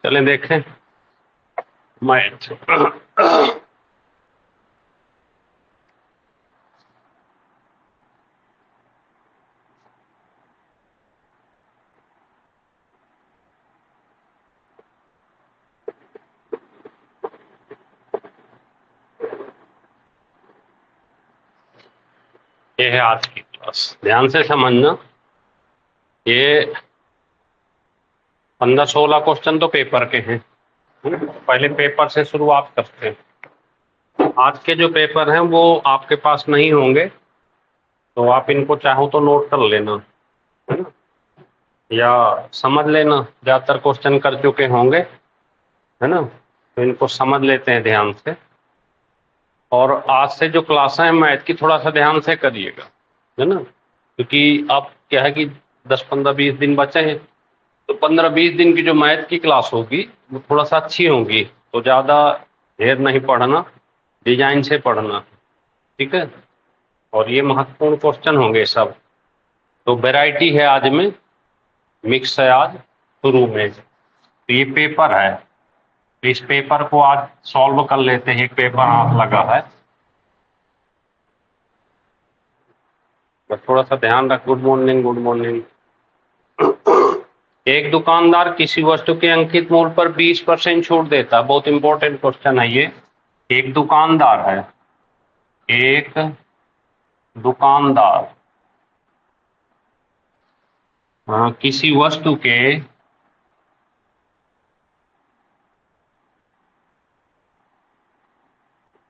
चलें देखें मैथ। ये है आज की क्लास, ध्यान से समझना। ये 15-16 क्वेश्चन तो पेपर के हैं। पहले पेपर से शुरुआत करते हैं। आज के जो पेपर हैं वो आपके पास नहीं होंगे, तो आप इनको चाहो तो नोट कर लेना, है ना, या समझ लेना। ज़्यादातर क्वेश्चन कर चुके होंगे, है ना, तो इनको समझ लेते हैं ध्यान से। और आज से जो क्लासें हैं मैथ की, थोड़ा सा ध्यान से करिएगा, है ना, क्योंकि अब क्या है कि 10-15-20 दिन बचे हैं, तो 15-20 दिन की जो मैथ की क्लास होगी वो थोड़ा सा अच्छी होगी। तो ज़्यादा ढेर नहीं पढ़ना, डिजाइन से पढ़ना, ठीक है। और ये महत्वपूर्ण क्वेश्चन होंगे सब। तो वैरायटी है आज में, मिक्स है आज शुरू में। तो ये पेपर है, तो इस पेपर को आज सॉल्व कर लेते हैं। एक पेपर हाथ लगा है, बस थोड़ा सा ध्यान रख। Good morning, good morning. एक दुकानदार किसी वस्तु के अंकित मूल्य पर 20% छूट देता है। बहुत इंपॉर्टेंट क्वेश्चन है ये। एक दुकानदार है, एक दुकानदार किसी वस्तु के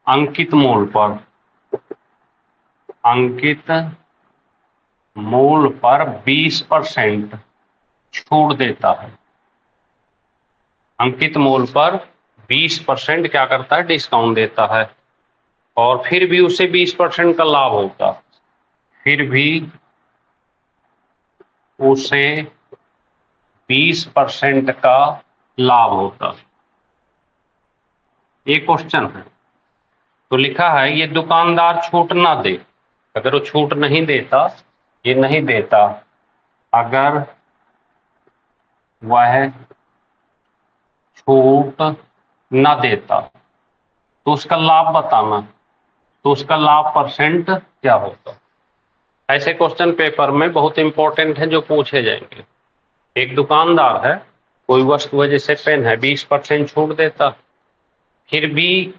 अंकित मूल्य पर 20% छूट देता है। अंकित मूल्य पर 20% क्या करता है, डिस्काउंट देता है। और फिर भी उसे 20% का लाभ होता, फिर भी उसे 20% का लाभ होता। ये क्वेश्चन है। तो लिखा है ये दुकानदार छूट ना दे। अगर वो छूट नहीं देता, ये नहीं देता, अगर वह छूट न देता तो उसका लाभ बताना। तो उसका लाभ परसेंट क्या होता। ऐसे क्वेश्चन पेपर में बहुत इंपॉर्टेंट है जो पूछे जाएंगे। एक दुकानदार है, कोई वस्तु है जैसे पेन है, 20% छूट देता, फिर भी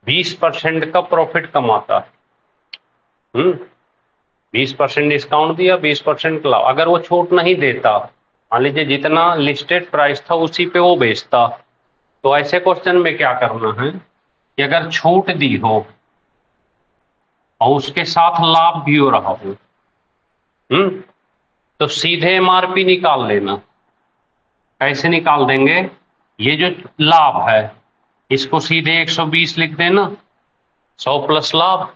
20% का प्रॉफिट कमाता। 20% डिस्काउंट दिया, 20% का लाभ। अगर वो छूट नहीं देता, मान लीजिए जितना लिस्टेड प्राइस था उसी पे वो बेचता, तो ऐसे क्वेश्चन में क्या करना है कि अगर छूट दी हो और उसके साथ लाभ भी हो रहा हो, तो सीधे एमआरपी निकाल लेना। कैसे निकाल देंगे, ये जो लाभ है इसको सीधे 120 लिख देना, 100 प्लस लाभ,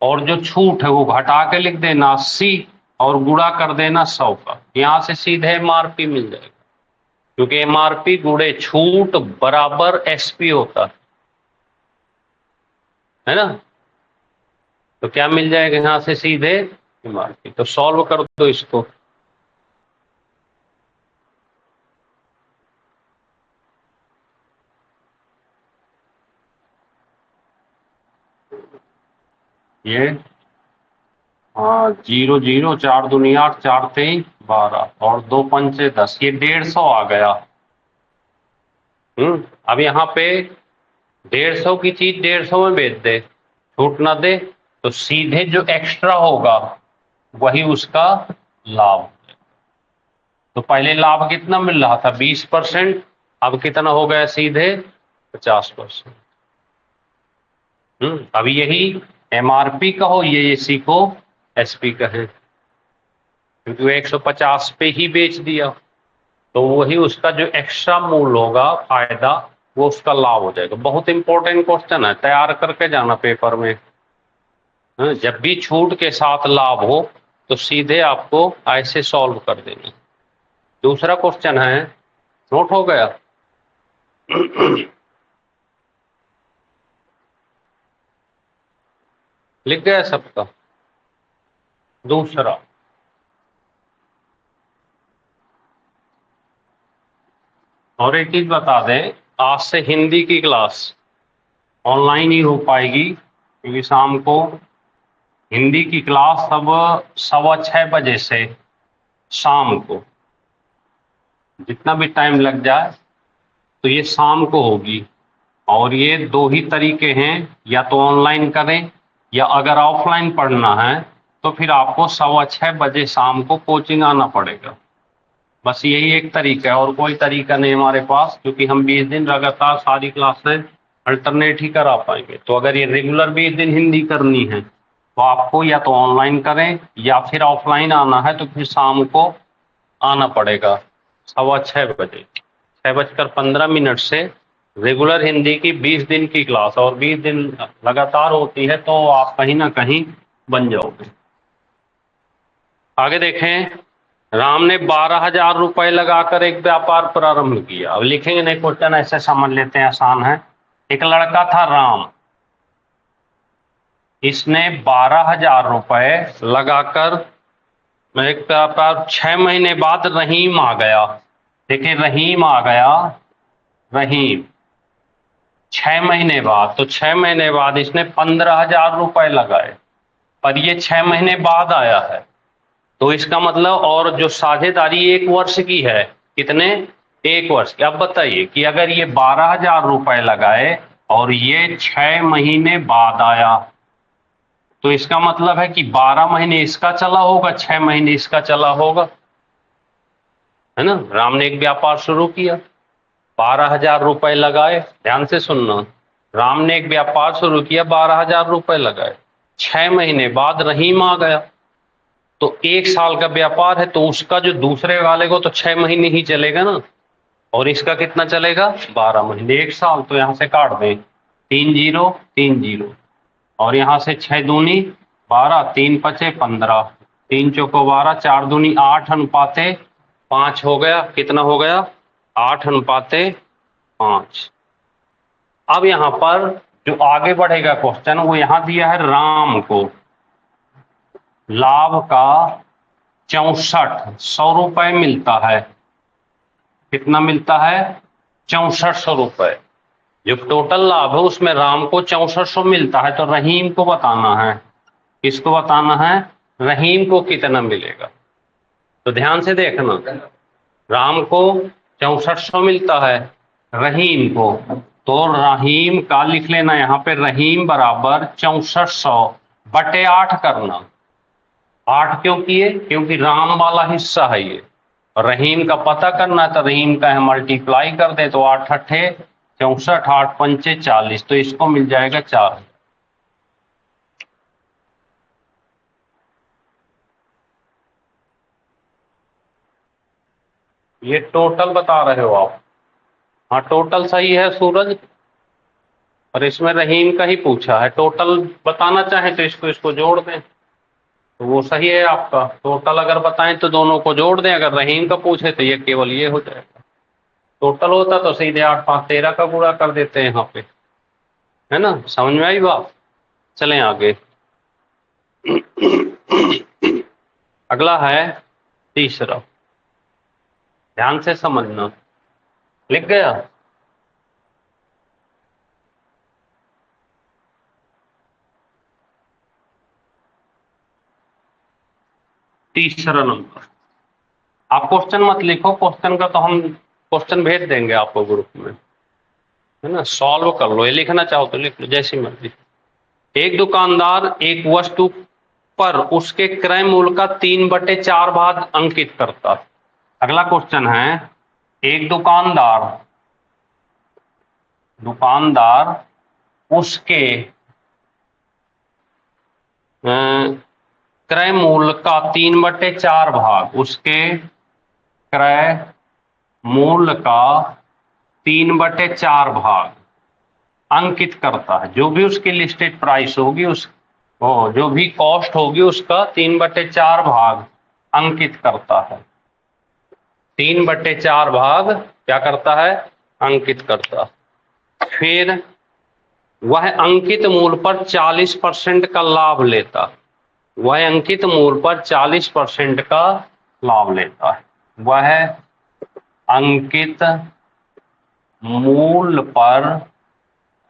और जो छूट है वो घटा के लिख देना 80, और गुणा कर देना 100 का। यहां से सीधे एमआरपी मिल जाएगा, क्योंकि एमआरपी गुणे छूट बराबर एसपी होता है ना। तो क्या मिल जाएगा यहां से सीधे एमआरपी। तो सॉल्व कर दो इसको। ये 0 0 4 दूनी 8, 4 3 12 और 2 पंचे 10, ये 150 आ गया। अब यहाँ पे 150 की चीज 150 में बेच दे, छूट ना दे, तो सीधे जो एक्स्ट्रा होगा वही उसका लाभ। तो पहले लाभ कितना मिल रहा था, 20%, अब कितना हो गया सीधे 50%। अब यही एमआरपी का हो, ये इसी को एसपी का है, क्योंकि वो 150 पे ही बेच दिया, तो वही उसका जो एक्स्ट्रा मूल्य होगा, फायदा, वो उसका लाभ हो जाएगा। बहुत इंपॉर्टेंट क्वेश्चन है, तैयार करके जाना पेपर में। जब भी छूट के साथ लाभ हो तो सीधे आपको ऐसे सॉल्व कर देना। दूसरा क्वेश्चन है, नोट हो गया। लिख गया सबका। दूसरा, और एक चीज बता दें, आज से हिंदी की क्लास ऑनलाइन ही हो पाएगी, क्योंकि शाम को हिंदी की क्लास अब 6:15 से शाम को, जितना भी टाइम लग जाए तो ये शाम को होगी। और ये दो ही तरीके हैं, या तो ऑनलाइन करें या अगर ऑफलाइन पढ़ना है तो फिर आपको 6:15 शाम को कोचिंग आना पड़ेगा। बस यही एक तरीका है, और कोई तरीका नहीं हमारे पास, क्योंकि हम 20 दिन लगातार सारी क्लासें अल्टरनेट ही करा पाएंगे। तो अगर ये रेगुलर 20 दिन हिंदी करनी है तो आपको या तो ऑनलाइन करें या फिर ऑफलाइन आना है तो फिर शाम को आना पड़ेगा 6:15 6:15 से रेगुलर हिंदी की 20 दिन की क्लास, और 20 दिन लगातार होती है तो आप कहीं ना कहीं बन जाओगे। आगे देखें, राम ने 12,000 रुपए लगाकर एक व्यापार प्रारंभ किया। अब लिखेंगे नहीं, क्वेश्चन ऐसे समझ लेते हैं, आसान है। एक लड़का था राम, इसने 12,000 रुपए लगाकर एक व्यापार, 6 महीने बाद रहीम आ गया। देखिए रहीम आ गया, रहीम 6 महीने बाद, तो 6 महीने बाद इसने 15,000 रुपए लगाए, पर ये 6 महीने बाद आया है, तो इसका मतलब, और जो साझेदारी 1 वर्ष की है, कितने, 1 वर्ष की। अब बताइए कि अगर ये 12,000 रुपए लगाए और ये 6 महीने बाद आया, तो इसका मतलब है कि 12 महीने इसका चला होगा, 6 महीने इसका चला होगा, है ना। राम ने एक व्यापार शुरू किया, 12,000 रुपए लगाए, ध्यान से सुनना, राम ने एक व्यापार शुरू किया, 12,000 रुपए लगाए, 6 महीने बाद रहीम आ गया, तो 1 साल का व्यापार है, तो उसका जो दूसरे वाले को तो 6 महीने ही चलेगा ना, और इसका कितना चलेगा, 12 महीने, 1 साल। तो यहां से काट दें, 3 जीरो 3 जीरो, और यहां से 6 दूनी 12, 3 पचे 15, 3 चौको 12, 4 दूनी 8 अनुपाते 5 हो गया, कितना हो गया, 8 अनुपाते 5। अब यहां पर जो आगे बढ़ेगा क्वेश्चन, वो यहां दिया है राम को लाभ का 6400 रुपए मिलता है। कितना मिलता है, 6400 रुपए। जो टोटल लाभ है उसमें राम को 6400 मिलता है, तो रहीम को बताना है, किसको बताना है, रहीम को कितना मिलेगा। तो ध्यान से देखना, राम को 6400 मिलता है, रहीम को, तो रहीम का लिख लेना यहां पे, रहीम बराबर 6400 बटे 8 करना। 8 क्यों किए, क्योंकि राम वाला हिस्सा है ये, और रहीम का पता करना है, तो रहीम का है मल्टीप्लाई कर दे, तो 8 अट्ठे 64, 8 पंचे 40, तो इसको मिल जाएगा 4। ये टोटल बता रहे हो आप, हाँ टोटल सही है सूरज, और इसमें रहीम का ही पूछा है। टोटल बताना चाहें तो इसको इसको जोड़ दें, तो वो सही है आपका। टोटल अगर बताएं तो दोनों को जोड़ दें, अगर रहीम का पूछे तो ये केवल ये हो जाएगा। टोटल होता तो सीधे 8 5 13 का गुणा कर देते हैं यहाँ पे, है ना। समझ में आई बात, चलें आगे। अगला है तीसरा, ध्यान से समझना, लिख गया, तीसरा नंबर। आप क्वेश्चन मत लिखो, क्वेश्चन का तो हम क्वेश्चन भेज देंगे आपको ग्रुप में, है ना, सॉल्व कर लो, ये लिखना चाहो तो लिख लो, जैसी मर्जी। एक दुकानदार एक वस्तु पर उसके क्रय मूल्य का 3/4 भाग अंकित करता। अगला क्वेश्चन है, एक दुकानदार उसके क्रय मूल्य का 3/4 भाग, उसके क्रय मूल्य का 3/4 भाग अंकित करता है। जो भी उसकी लिस्टेड प्राइस होगी, उस जो भी कॉस्ट होगी उसका 3/4 भाग अंकित करता है। 3/4 भाग क्या करता है, अंकित करता। फिर वह अंकित मूल्य पर 40% का लाभ लेता, वह अंकित मूल्य पर 40% का लाभ लेता है। वह अंकित मूल पर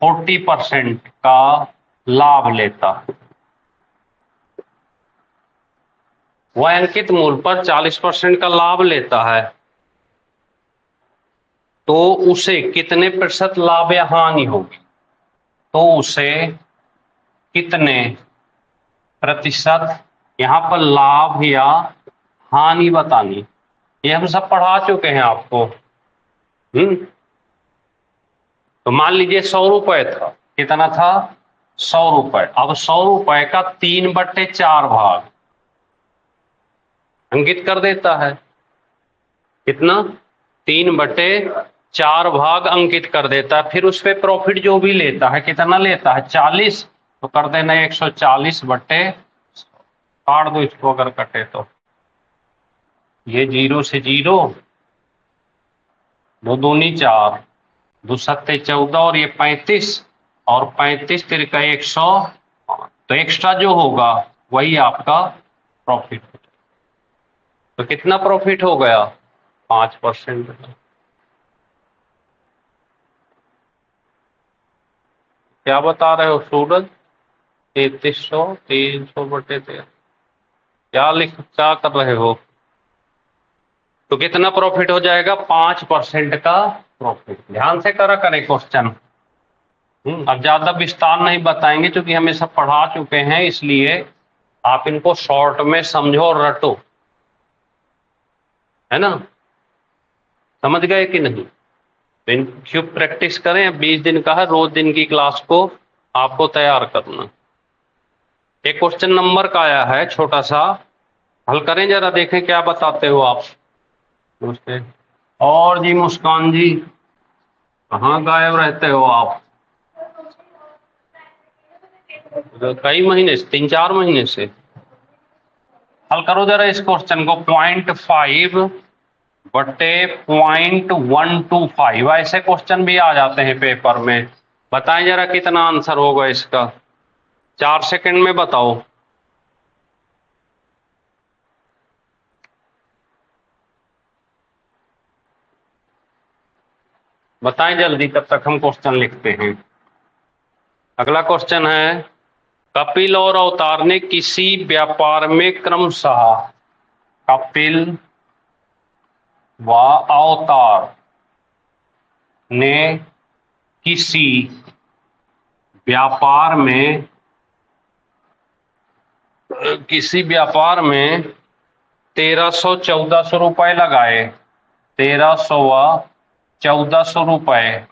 40% का लाभ लेता है, वह अंकित मूल पर 40% का लाभ लेता है, तो उसे कितने प्रतिशत लाभ या हानि होगी? तो उसे कितने प्रतिशत, यहां पर लाभ या हानि बतानी, ये हम सब पढ़ा चुके हैं आपको। तो मान लीजिए 100 रुपए था, कितना था? 100 रुपए। अब 100 रुपए का 3/4 भाग अंकित कर देता है, कितना? 3/4 भाग अंकित कर देता है। फिर उस पर प्रॉफिट जो भी लेता है, कितना लेता है? 40। तो कर देना 140 बटे, काट दो इसको अगर कटे तो, ये 0 से 0, 2 दूनी 4, 2 सत्ते 14 और ये 35, और 35 तिरका 100, तो एक्स्ट्रा जो होगा वही आपका प्रॉफिट। तो कितना प्रॉफिट हो गया? 5%। क्या बता रहे हो सूरज? 3300, 300 बटे 13, क्या कर रहे हो? तो कितना प्रॉफिट हो जाएगा? 5% का प्रॉफिट। ध्यान से करा करें क्वेश्चन। अब ज्यादा विस्तार नहीं बताएंगे क्योंकि हम ये सब पढ़ा चुके हैं, इसलिए आप इनको शॉर्ट में समझो और रटो, है ना? समझ गए कि नहीं? तो इनकी प्रैक्टिस करें। 20 दिन का है, रोज दिन की क्लास को आपको तैयार करना। एक क्वेश्चन नंबर का आया है छोटा सा, हल करें जरा, देखें क्या बताते हो आप। नमस्ते। और जी मुस्कान जी, कहाँ गायब रहते हो आप? तो कई महीने से, 3-4 महीने से। हल करो जरा इस क्वेश्चन को। 0.5 बटे 0.125, ऐसे क्वेश्चन भी आ जाते हैं पेपर में। बताएं जरा कितना आंसर होगा इसका, 4 सेकंड में बताओ। बताएं जल्दी, तब तक हम क्वेश्चन लिखते हैं। अगला क्वेश्चन है, कपिल और अवतार ने किसी व्यापार में क्रमशः, कपिल व अवतार ने किसी व्यापार में, किसी व्यापार में 1300-1400 रुपए लगाए, 1300 व 1400 रुपए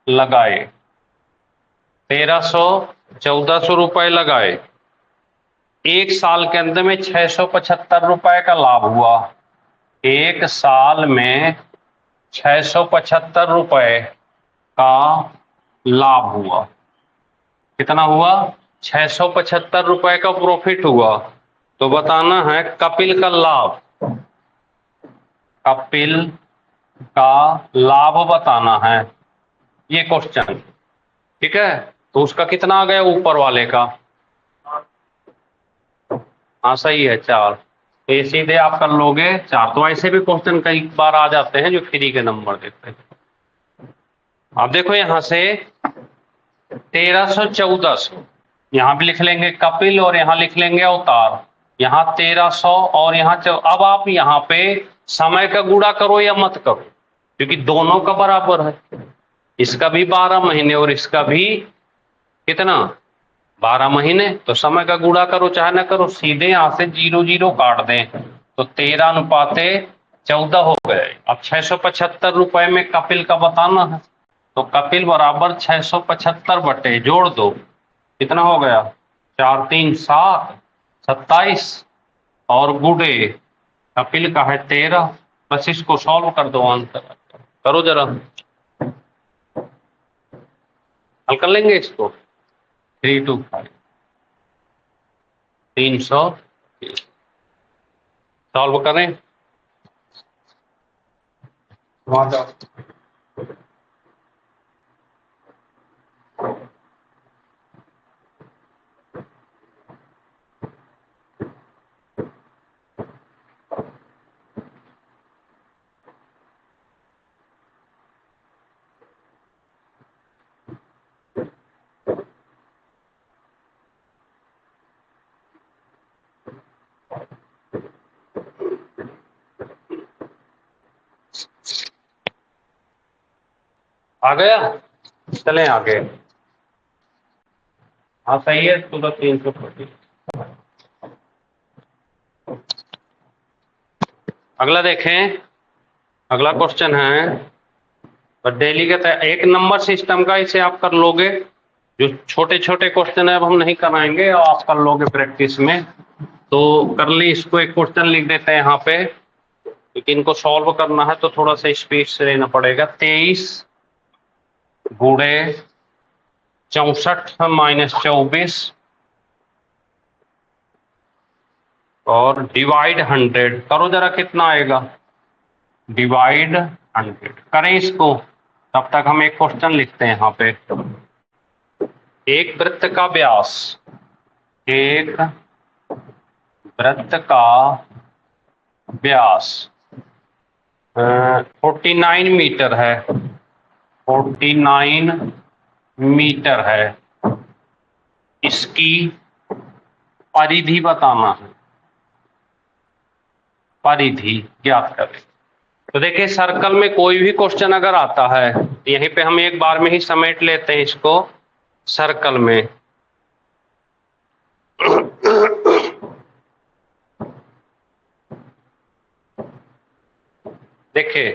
लगाए, 1300-1400 रुपए लगाए। एक साल के अंत में 675 रुपए का लाभ हुआ। एक साल में 675 रुपए का लाभ हुआ। कितना हुआ? 675 रुपए का प्रॉफिट हुआ। तो बताना है कपिल का लाभ, कपिल का लाभ बताना है, ये क्वेश्चन। ठीक है, तो उसका कितना आ गया ऊपर वाले का? हाँ सही है, 4। तो ये सीधे आप कर लोगे 4। तो ऐसे भी क्वेश्चन कई बार आ जाते हैं जो फ्री के नंबर देते हैं। आप देखो यहां से 1300-1400, यहां भी लिख लेंगे कपिल और यहां लिख लेंगे अवतार, यहां 1300 और यहां अब आप यहां पे समय का गुणा करो या मत करो, क्योंकि दोनों का बराबर है। इसका भी 12 महीने और इसका भी कितना? 12 महीने। तो समय का गुणा करो चाहे ना करो, सीधे यहां से 0 0 काट दें, तो 13:14 हो गए। अब 675 रुपए में कपिल का बताना है, तो कपिल बराबर 675 बटे, जोड़ दो, कितना हो गया? 4 3 7, 27, और गुड़े कपिल का है 13। बस इसको सॉल्व कर दो, आंसर करो जरा, हल कर लेंगे इसको। 325, 300, सॉल्व करें। वहां जाओ। आ गया, चलें आगे। हाँ सही है, तो 340। अगला देखें, अगला क्वेश्चन है डेली का एक नंबर सिस्टम का, इसे आप कर लोगे। जो छोटे छोटे क्वेश्चन है अब हम नहीं कराएंगे और आप कर लोगे प्रैक्टिस में। तो कर ली, इसको एक क्वेश्चन लिख देते हैं यहाँ पे, क्योंकि इनको सॉल्व करना है तो थोड़ा सा स्पीड से लेना पड़ेगा। 23 गुणे 64 माइनस 24 और डिवाइड 100 करो जरा, कितना आएगा। डिवाइड 100 करें इसको, तब तक हम एक क्वेश्चन लिखते हैं यहाँ पे। एक वृत्त का व्यास, एक वृत्त का व्यास 49 मीटर है, 49 मीटर है। इसकी परिधि बताना है, परिधि ज्ञात करें। तो देखिए सर्कल में कोई भी क्वेश्चन अगर आता है, यहीं पे हम एक बार में ही समेट लेते हैं इसको। सर्कल में देखिए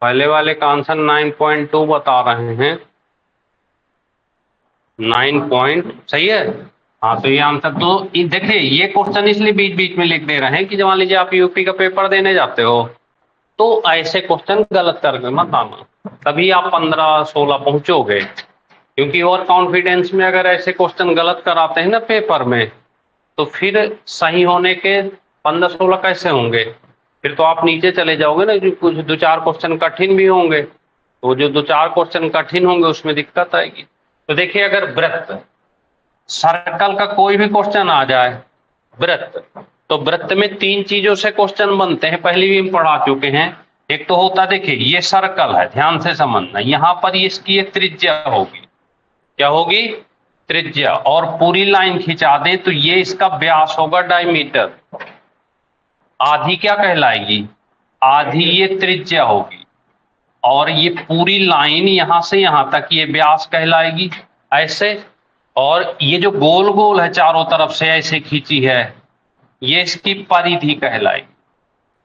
पहले वाले का आंसर 9.2 बता रहे हैं, 9 पॉइंट सही है। हाँ तो ये आंसर, तो देखिए ये क्वेश्चन इसलिए बीच बीच में लिख दे रहे हैं कि जब मान लीजिए आप यूपी का पेपर देने जाते हो तो ऐसे क्वेश्चन गलत करके मत आना, तभी आप 15-16 पहुंचोगे। क्योंकि और कॉन्फिडेंस में अगर ऐसे क्वेश्चन गलत कराते हैं ना पेपर में, तो फिर सही होने के 15-16 कैसे होंगे। फिर तो आप नीचे चले जाओगे ना, जो कुछ 2-4 क्वेश्चन कठिन भी होंगे, तो जो 2-4 क्वेश्चन कठिन होंगे उसमें दिक्कत आएगी। तो देखिए अगर वृत्त, सर्कल का कोई भी क्वेश्चन आ जाए, वृत्त, तो वृत्त में 3 चीजों से क्वेश्चन बनते हैं, पहले भी हम पढ़ा चुके हैं। एक तो होता है, देखिए ये सर्कल है, ध्यान से समझना, यहां पर इसकी एक त्रिज्या होगी, क्या होगी, त्रिज्या। और पूरी लाइन खिंचा दें तो ये इसका व्यास होगा, डायमीटर। आधी क्या कहलाएगी, आधी ये त्रिज्या होगी। और ये पूरी लाइन यहां से यहां तक ये व्यास कहलाएगी, ऐसे। और ये जो गोल गोल है चारों तरफ से ऐसे खींची है, ये इसकी परिधि कहलाएगी।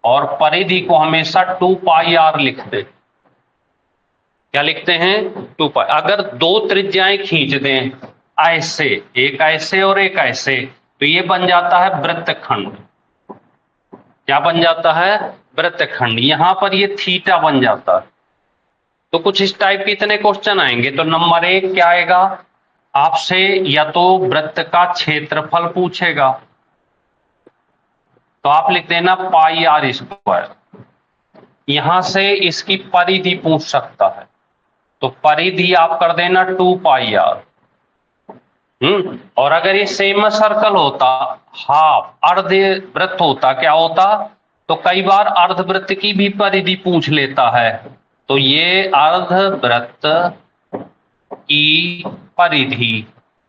और परिधि को हमेशा 2πr लिखते, क्या लिखते हैं, 2π। अगर 2 त्रिज्याएं खींच दें ऐसे, एक ऐसे और एक ऐसे, तो ये बन जाता है वृत्तखंड। क्या बन जाता है, वृत्तखंड। यहां पर ये थीटा बन जाता है। तो कुछ इस टाइप के इतने क्वेश्चन आएंगे। तो नंबर 1 क्या आएगा आपसे, या तो वृत्त का क्षेत्रफल पूछेगा, तो आप लिख देना πr²। यहां से इसकी परिधि पूछ सकता है, तो परिधि आप कर देना 2πr। और अगर ये सेम सर्कल होता, हाफ अर्ध वृत्त होता, क्या होता, तो कई बार अर्धवृत्त की भी परिधि पूछ लेता है। तो ये अर्धवृत्त की परिधि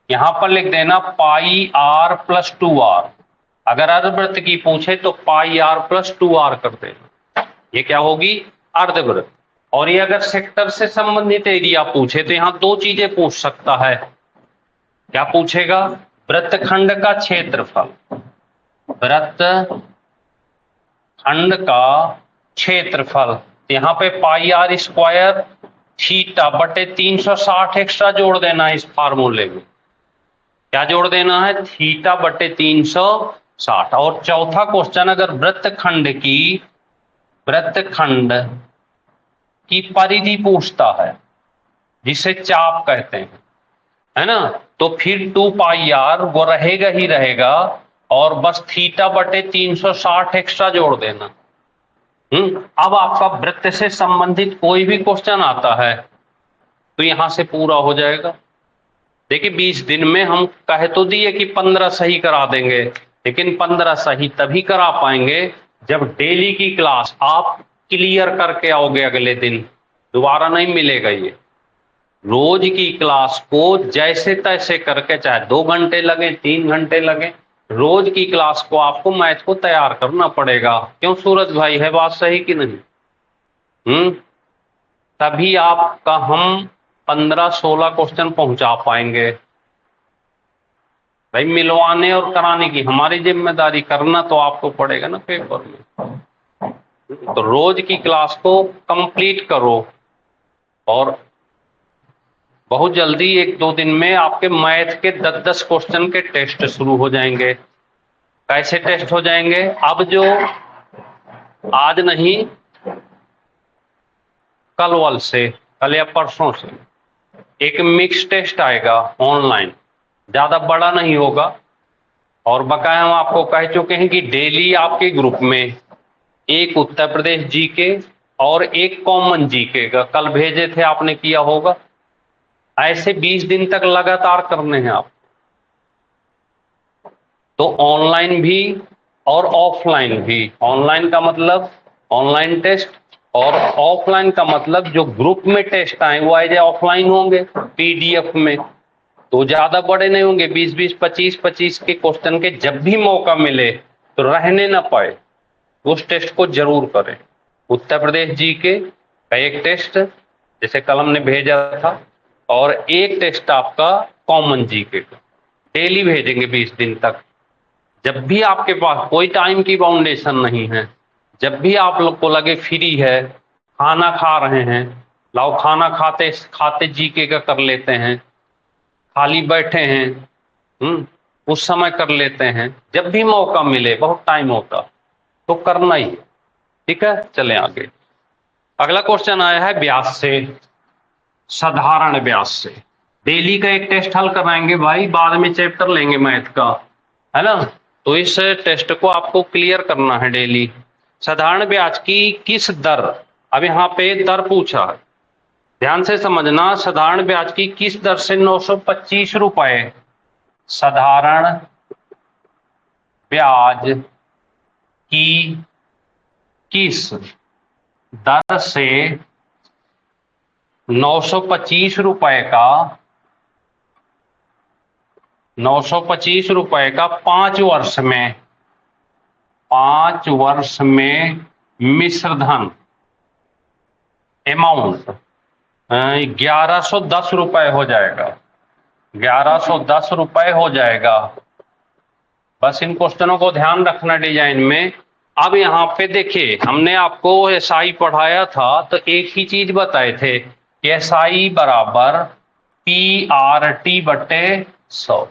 यहां पर लिख देना πr+2r। अगर अर्धवृत्त की पूछे तो πr+2r कर देना, ये क्या होगी, अर्धवृत्त। और ये अगर सेक्टर से संबंधित एरिया पूछे तो यहां 2 चीजें पूछ सकता है। क्या पूछेगा, वृत्तखंड का क्षेत्रफल, वृत्तखंड का क्षेत्रफल। यहां पे πr² थीटा बटे 360 एक्स्ट्रा जोड़ देना है इस फार्मूले में। क्या जोड़ देना है, थीटा बटे 360। और चौथा क्वेश्चन, अगर वृत्तखंड की परिधि पूछता है, जिसे चाप कहते हैं, है ना, तो फिर 2πr वो रहेगा ही रहेगा, और बस थीटा बटे 360 एक्स्ट्रा जोड़ देना। अब आपका वृत्त से संबंधित कोई भी क्वेश्चन आता है तो यहां से पूरा हो जाएगा। देखिए 20 दिन में हम कहे तो दिए कि 15 सही करा देंगे, लेकिन 15 सही तभी करा पाएंगे जब डेली की क्लास आप क्लियर करके आओगे। अगले दिन दोबारा नहीं मिलेगा ये। रोज की क्लास को जैसे तैसे करके, चाहे 2 घंटे लगे, 3 घंटे लगे, रोज की क्लास को आपको मैथ को तैयार करना पड़ेगा। क्यों सूरज भाई, है बात सही कि नहीं। तभी आपका हम 15-16 क्वेश्चन पहुंचा पाएंगे। भाई मिलवाने और कराने की हमारी जिम्मेदारी, करना तो आपको पड़ेगा ना पेपर में। तो रोज की क्लास को कंप्लीट करो और बहुत जल्दी 1-2 दिन में आपके मैथ के 10-10 क्वेश्चन के टेस्ट शुरू हो जाएंगे। कैसे टेस्ट हो जाएंगे? अब जो आज नहीं, कल से, कल या परसों से एक मिक्स टेस्ट आएगा ऑनलाइन, ज्यादा बड़ा नहीं होगा। और बकाया हम आपको कह चुके हैं कि डेली आपके ग्रुप में एक उत्तर प्रदेश जीके और एक कॉमन जीके का कल भेजे थे, आपने किया होगा। ऐसे 20 दिन तक लगातार करने हैं आप। तो ऑनलाइन भी और ऑफलाइन भी। ऑनलाइन का मतलब ऑनलाइन टेस्ट, और ऑफलाइन का मतलब जो ग्रुप में टेस्ट आए वो एज ऑफलाइन होंगे पीडीएफ में। तो ज्यादा बड़े नहीं होंगे, 20-20, 25-25 के क्वेश्चन के। जब भी मौका मिले तो रहने ना पाए, उस टेस्ट को जरूर करें। उत्तर प्रदेश जीके का एक टेस्ट जैसे कल हमने भेजा था, और एक टेस्ट आपका कॉमन जीके का डेली भेजेंगे 20 दिन तक। जब भी आपके पास कोई टाइम की बाउंडेशन नहीं है, जब भी आप लोग को लगे फ्री है, खाना खा रहे हैं, लाओ खाना खाते खाते जीके का कर लेते हैं, खाली बैठे हैं, उस समय कर लेते हैं। जब भी मौका मिले, बहुत टाइम होता तो करना ही है। ठीक है, चलें आगे। अगला क्वेश्चन आया है व्यास से, साधारण व्यास से। डेली का एक टेस्ट हल कराएंगे भाई, बाद में चैप्टर लेंगे मैथ का, है ना। तो इस टेस्ट को आपको क्लियर करना है डेली। साधारण ब्याज की किस दर, अब यहाँ पे दर पूछा है, ध्यान से समझना। साधारण ब्याज की किस दर से 925 रुपए, साधारण ब्याज की किस दर से 925 रुपए का 925 रुपए का 5 वर्ष में 5 वर्ष में मिश्र धन अमाउंट 1110 रुपए हो जाएगा। 1110 रुपए हो जाएगा। बस इन क्वेश्चनों को ध्यान रखना डिजाइन में। अब यहाँ पे देखिए, हमने आपको एसआई पढ़ाया था तो एक ही चीज बताए थे कि एसआई बराबर PRT बटे 100।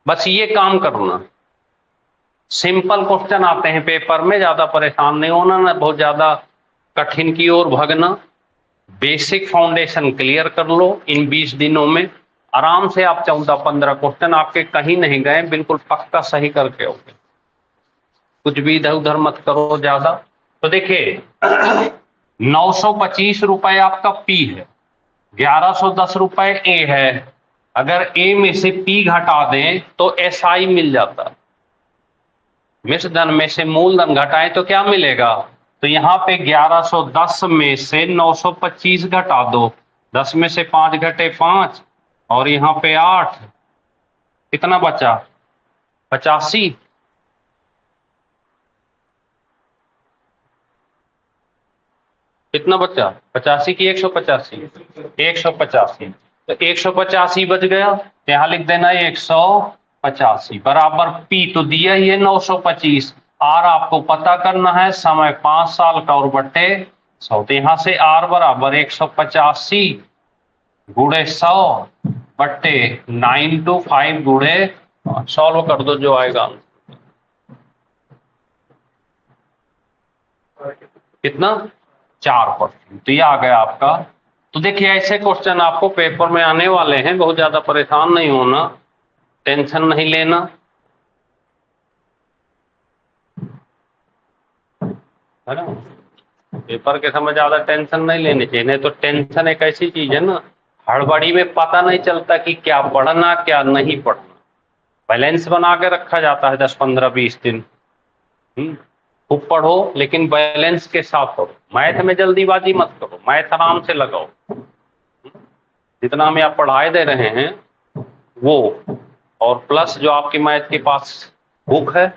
बस ये काम करना। सिंपल क्वेश्चन आते हैं पेपर में, ज्यादा परेशान नहीं होना, ना बहुत ज्यादा कठिन की ओर भगना। बेसिक फाउंडेशन क्लियर कर लो इन 20 दिनों में। आराम से आप 14-15 क्वेश्चन आपके कहीं नहीं गए, बिल्कुल पक्का सही करके आओगे। कुछ भी इधर उधर मत करो ज्यादा। तो देखिए 925 रुपए आपका पी है, 1110 रुपए ए है। अगर ए में से पी घटा दें तो एसआई मिल जाता। मिश्र धन में से मूलधन घटाएं तो क्या मिलेगा? तो यहाँ पे 1110 में से 925 घटा दो, 10 में से 5 घटे 5, और यहाँ पे 8, कितना बचा? 85। कितना बचा? 85 की 185? 185। तो 185 बच गया, यहाँ लिख देना 185 बराबर पी तो दिया ही है 925। आर आपको पता करना है, समय 5 साल का और बट्टे 100। तो यहाँ से आर बराबर 185 गुणे 100 बट्टे 925 गुणे, सॉल्व कर दो जो आएगा। कितना? 4%। तो ये आ गया आपका। तो देखिए ऐसे क्वेश्चन आपको पेपर में आने वाले हैं, बहुत ज्यादा परेशान नहीं होना, टेंशन नहीं लेना, है ना। पेपर के समय ज्यादा टेंशन नहीं लेनी चाहिए, नहीं तो टेंशन एक ऐसी चीज है ना, हड़बड़ी में पता नहीं चलता कि क्या पढ़ना क्या नहीं पढ़ना। बैलेंस बना के रखा जाता है 10-15-20 दिन। खूब पढ़ो लेकिन बैलेंस के साथ पढ़ो। मैथ में जल्दीबाजी मत करो, मैथ आराम से लगाओ। जितना हमें आप पढ़ाए दे रहे हैं वो, और प्लस जो आपकी मैथ के पास बुक है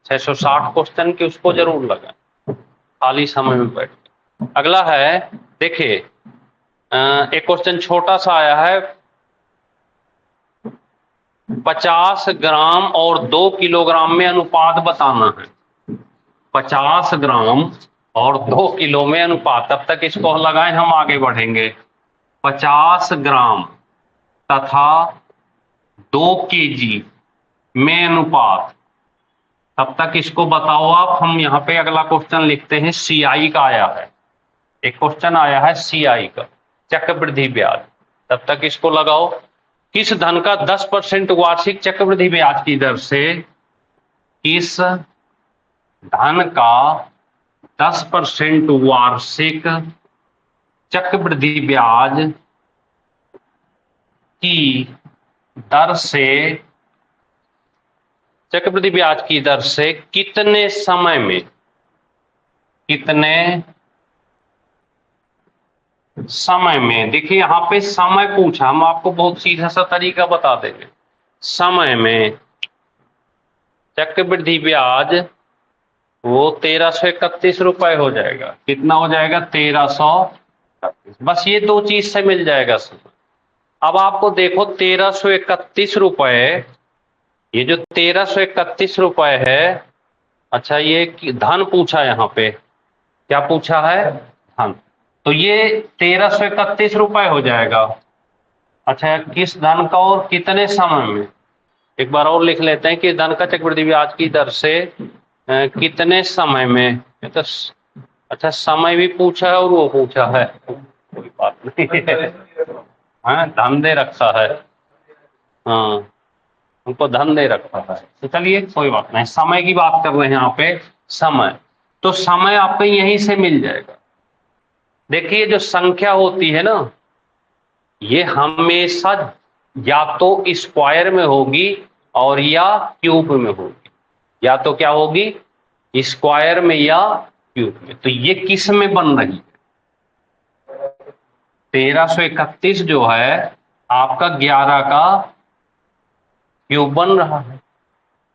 660 क्वेश्चन की, उसको जरूर लगाएं खाली समय में बैठ के। अगला है, देखिए एक क्वेश्चन छोटा सा आया है, 50 ग्राम और 2 किलोग्राम में अनुपात बताना है। 50 ग्राम और 2 किलो में अनुपात, तब तक इसको लगाएं, हम आगे बढ़ेंगे। 50 ग्राम तथा 2 केजी में अनुपात, तब तक इसको बताओ आप। हम यहाँ पे अगला क्वेश्चन लिखते हैं, सीआई का आया है, एक क्वेश्चन आया है सीआई का, चक्रवृद्धि ब्याज। तब तक इसको लगाओ। किस धन का 10% वार्षिक चक्रवृद्धि ब्याज की दर से, किस धन का 10% वार्षिक चक्रवृद्धि ब्याज की दर से, चक्रवृद्धि ब्याज की दर से कितने समय में, कितने समय में, देखिए यहां पे समय पूछा, हम आपको बहुत सीधा सा तरीका बता देंगे। समय में चक्रवृद्धि ब्याज वो 1331 रुपए हो जाएगा। कितना हो जाएगा? 1331। बस ये दो चीज से मिल जाएगा समय। अब आपको देखो 1331 रुपए, ये जो 1331 रुपए है, अच्छा ये धन पूछा, यहाँ पे क्या पूछा है? धन। तो ये 1331 रुपए हो जाएगा। अच्छा, किस धन का और कितने समय में, एक बार और लिख लेते हैं कि धन का चक्रवृद्धि ब्याज की दर से कितने समय में। तो अच्छा, समय भी पूछा है और वो पूछा है, कोई बात नहीं हाँ, धन दे रखा है, हाँ उनको धन दे रखा है, तो चलिए कोई बात नहीं, समय की बात कर रहे हैं यहाँ पे, समय। तो समय आपको यहीं से मिल जाएगा। देखिए जो संख्या होती है ना, ये हमेशा या तो स्क्वायर में होगी और या क्यूब में होगी, या तो क्या होगी, स्क्वायर में या क्यूब में। तो ये किस में बन रही है? 1331 जो है आपका 11 का क्यूब बन रहा है।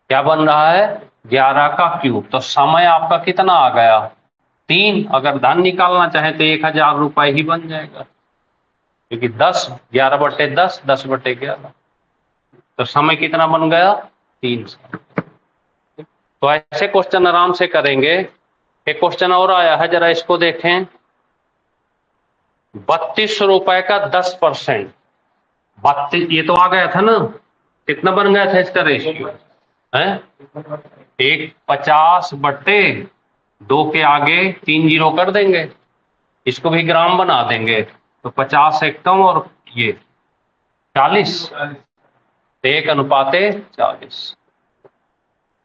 क्या बन रहा है? 11 का क्यूब। तो समय आपका कितना आ गया? 3। अगर धन निकालना चाहे तो 1000 रुपए ही बन जाएगा, क्योंकि 10, 11/10, 10/11। तो समय कितना बन गया? 3 साल। तो ऐसे क्वेश्चन आराम से करेंगे। एक क्वेश्चन और आया है, जरा इसको देखें। 32 रुपए का 10%, 32, ये तो आ गया था ना, कितना बन गया था इसका रेशियो है? 1/50/2 के आगे 3 जीरो कर देंगे, इसको भी ग्राम बना देंगे, तो 50 एकम और ये 40, 1:40।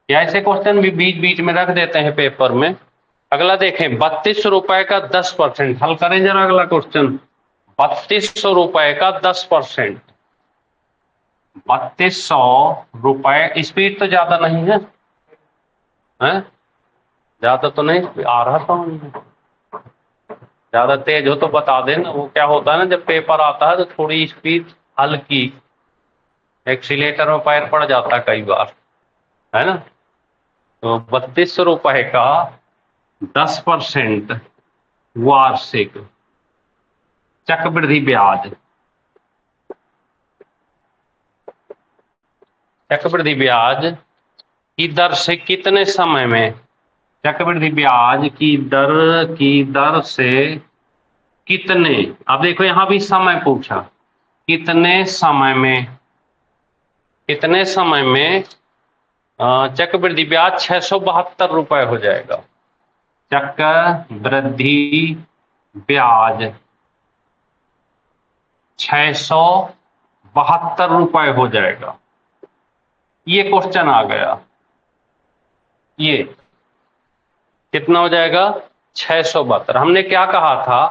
या ऐसे क्वेश्चन भी बीच बीच में रख देते हैं पेपर में। अगला देखें, 32 रुपए का 10%, हल करें जरा अगला क्वेश्चन। 3200 रुपए का 10%, 3200 रुपए। स्पीड तो ज्यादा नहीं है, हैं? ज्यादा तो नहीं आ रहा था, ज्यादा तेज हो तो बता देना। वो क्या होता है ना, जब पेपर आता है तो थोड़ी स्पीड हल्की, एक्सीलेटर में पैर पड़ जाता है कई बार, है ना। तो 3200 रुपए का 10% वार्षिक चक्रवृद्धि ब्याज, चक्रवृद्धि ब्याज की दर से कितने समय में, चक्रवृद्धि ब्याज की दर से कितने, अब देखो यहां भी समय पूछा, कितने समय में, कितने समय में चक्रवृद्धि ब्याज 672 रुपए हो जाएगा। चक्रवृद्धि ब्याज 672 रुपए हो जाएगा। ये क्वेश्चन आ गया, ये कितना हो जाएगा? 672। हमने क्या कहा था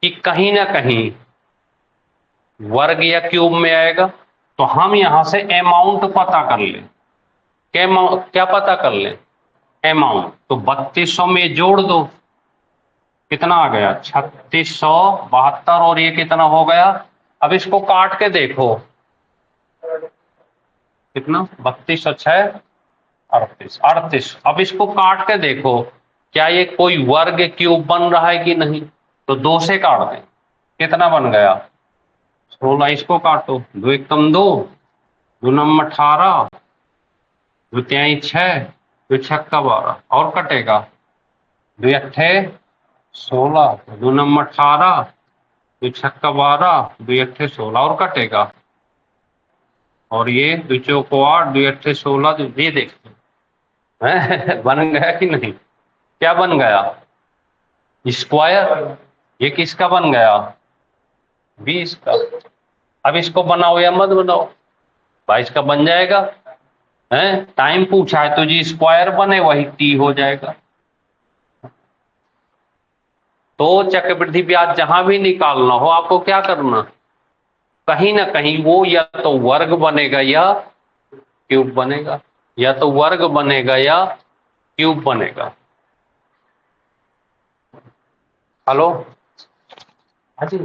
कि कहीं ना कहीं वर्ग या क्यूब में आएगा, तो हम यहां से अमाउंट पता कर लें। क्या पता कर लें? अमाउंट। तो 3200 में जोड़ दो, कितना आ गया? 3672, और ये कितना हो गया? अब इसको काट के देखो, कितना? 32 और 6 38, 38। अब इसको काट के देखो, क्या ये कोई वर्ग क्यूब बन रहा है कि नहीं? तो 2 से काट दें, कितना बन गया? 16। इसको काटो, 2 एकम 2, 2 नम 18, 2 तिहाई 6, 2 छक्का 12, और कटेगा 2 अट्ठे 16, 2 नम 18, 2 छक्का 12, 2 अट्ठे 16, और कटेगा। और ये 2 चौको 8, 2 अट्ठे 16, ये देखते हैं बन गया कि नहीं? क्या बन गया? स्क्वायर। ये किसका बन गया? 20 का। अब इसको बनाओ या मत बनाओ, 22 का बन जाएगा। है टाइम पूछा है तो जी स्क्वायर बने, वही टी हो जाएगा। तो चक्रवृद्धि ब्याज जहां भी निकालना हो आपको क्या करना, कहीं ना कहीं वो या तो वर्ग बनेगा या क्यूब बनेगा, या तो वर्ग बनेगा या क्यूब बनेगा। हेलो, हाँ जी,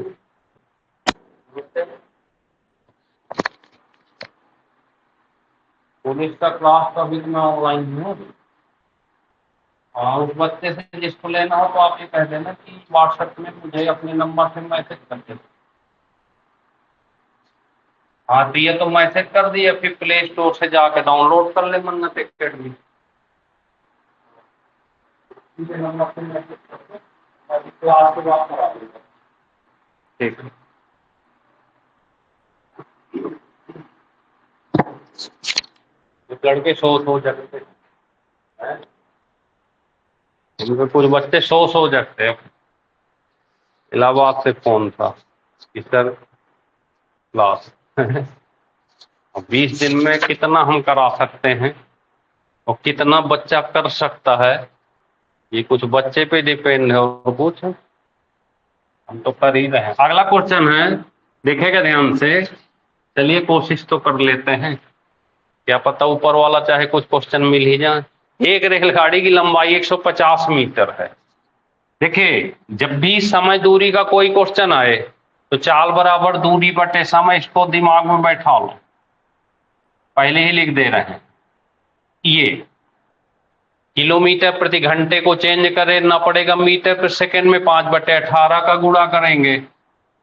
पुलिस का क्लास का भी मैं ऑनलाइन हूँ। उस बच्चे से जिसको लेना हो तो आप ये कह देना कि व्हाट्सएप में मुझे अपने नंबर से मैसेज कर देना। हाँ तो ये तो मैसेज कर दिए, फिर प्ले स्टोर से जाके डाउनलोड कर ले मन्नत एकेडमी। नंबर से मैसेज कर दो, क्लास के बाद करा दूंगा। ठीक है। लड़के सो जाते हैं, इनके कुछ बच्चे सो जाते हैं। इलाहाबाद से फोन था कि सर क्लास 20 दिन में कितना हम करा सकते हैं और कितना बच्चा कर सकता है, ये कुछ बच्चे पे डिपेंड है और कुछ हम तो कर ही रहे हैं। अगला क्वेश्चन है, देखेगा ध्यान से, चलिए कोशिश तो कर लेते हैं, क्या पता ऊपर वाला चाहे कुछ क्वेश्चन मिल ही जाए। एक रेलगाड़ी की लंबाई 150 मीटर है। देखिए जब भी समय दूरी का कोई क्वेश्चन आए तो चाल बराबर दूरी बटे समय, इसको दिमाग में बैठा लो, पहले ही लिख दे रहे हैं। ये किलोमीटर प्रति घंटे को चेंज करना पड़ेगा मीटर प्रति सेकंड में, 5/18 का गुणा करेंगे।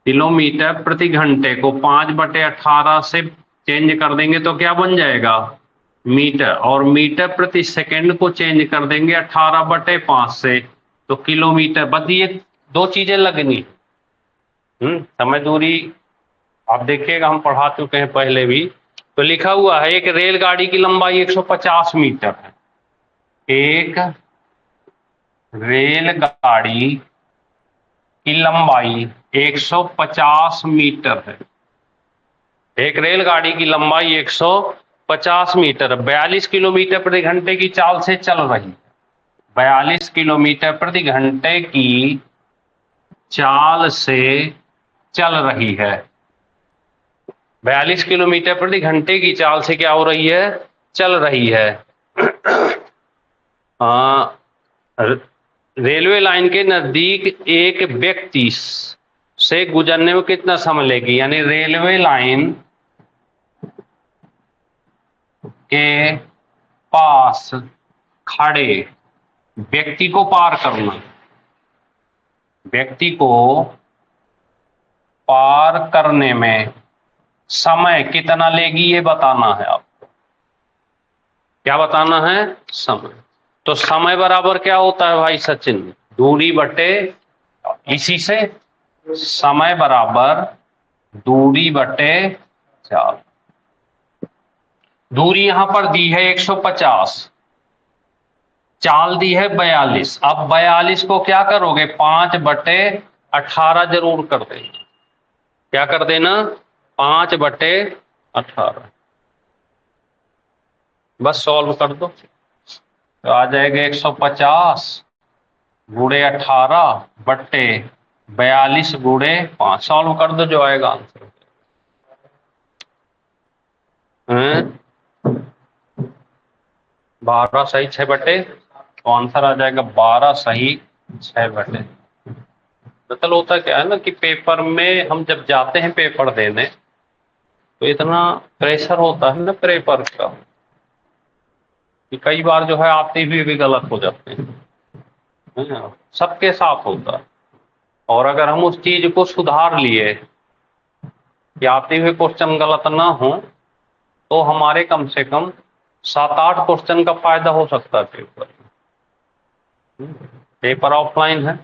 किलोमीटर प्रति घंटे को 5/18 से चेंज कर देंगे तो क्या बन जाएगा? मीटर। और मीटर प्रति सेकंड को चेंज कर देंगे 18/5 से, तो किलोमीटर। बस ये 2 चीजें लगनी। समय दूरी आप देखिएगा, हम पढ़ा चुके हैं पहले भी, तो लिखा हुआ है एक रेलगाड़ी की लंबाई 150 मीटर है। एक रेलगाड़ी की लंबाई 150 मीटर है। एक रेलगाड़ी की लंबाई 150 मीटर, 42 किलोमीटर प्रति घंटे की चाल से चल रही है। 42 किलोमीटर प्रति घंटे की चाल से चल रही है। 42 किलोमीटर प्रति घंटे की चाल से क्या हो रही है? चल रही है। रेलवे लाइन के नजदीक एक व्यक्ति से गुजरने में कितना समय लेगी? यानी रेलवे लाइन के पास खड़े व्यक्ति को पार करना, व्यक्ति को पार करने में समय कितना लेगी ये बताना है आपको। क्या बताना है? समय। तो समय बराबर क्या होता है भाई सचिन? दूरी बटे, इसी से समय बराबर दूरी बटे चाल। दूरी यहां पर दी है 150, चाल दी है 42। अब 42 को क्या करोगे? 5/18 जरूर कर देना। क्या कर देना? 5/18। बस सॉल्व कर दो तो आ जाएगा 150 गुणे 18 बट्टे 42 गुणे 5। सॉल्व कर दो, जो आएगा आंसर। 12 सही 6 बटे, तो आंसर आ जाएगा 12 सही 6 बटे। दरअसल होता क्या है ना कि पेपर में हम जब जाते हैं पेपर देने तो इतना प्रेशर होता है ना पेपर का कि कई बार जो है आते हुए भी गलत हो जाते हैं। है ना, सबके साथ होता है। और अगर हम उस चीज को सुधार लिए कि आते हुए क्वेश्चन गलत ना हो, तो हमारे कम से कम 7-8 क्वेश्चन का फायदा हो सकता है पेपर। पेपर ऑफलाइन है,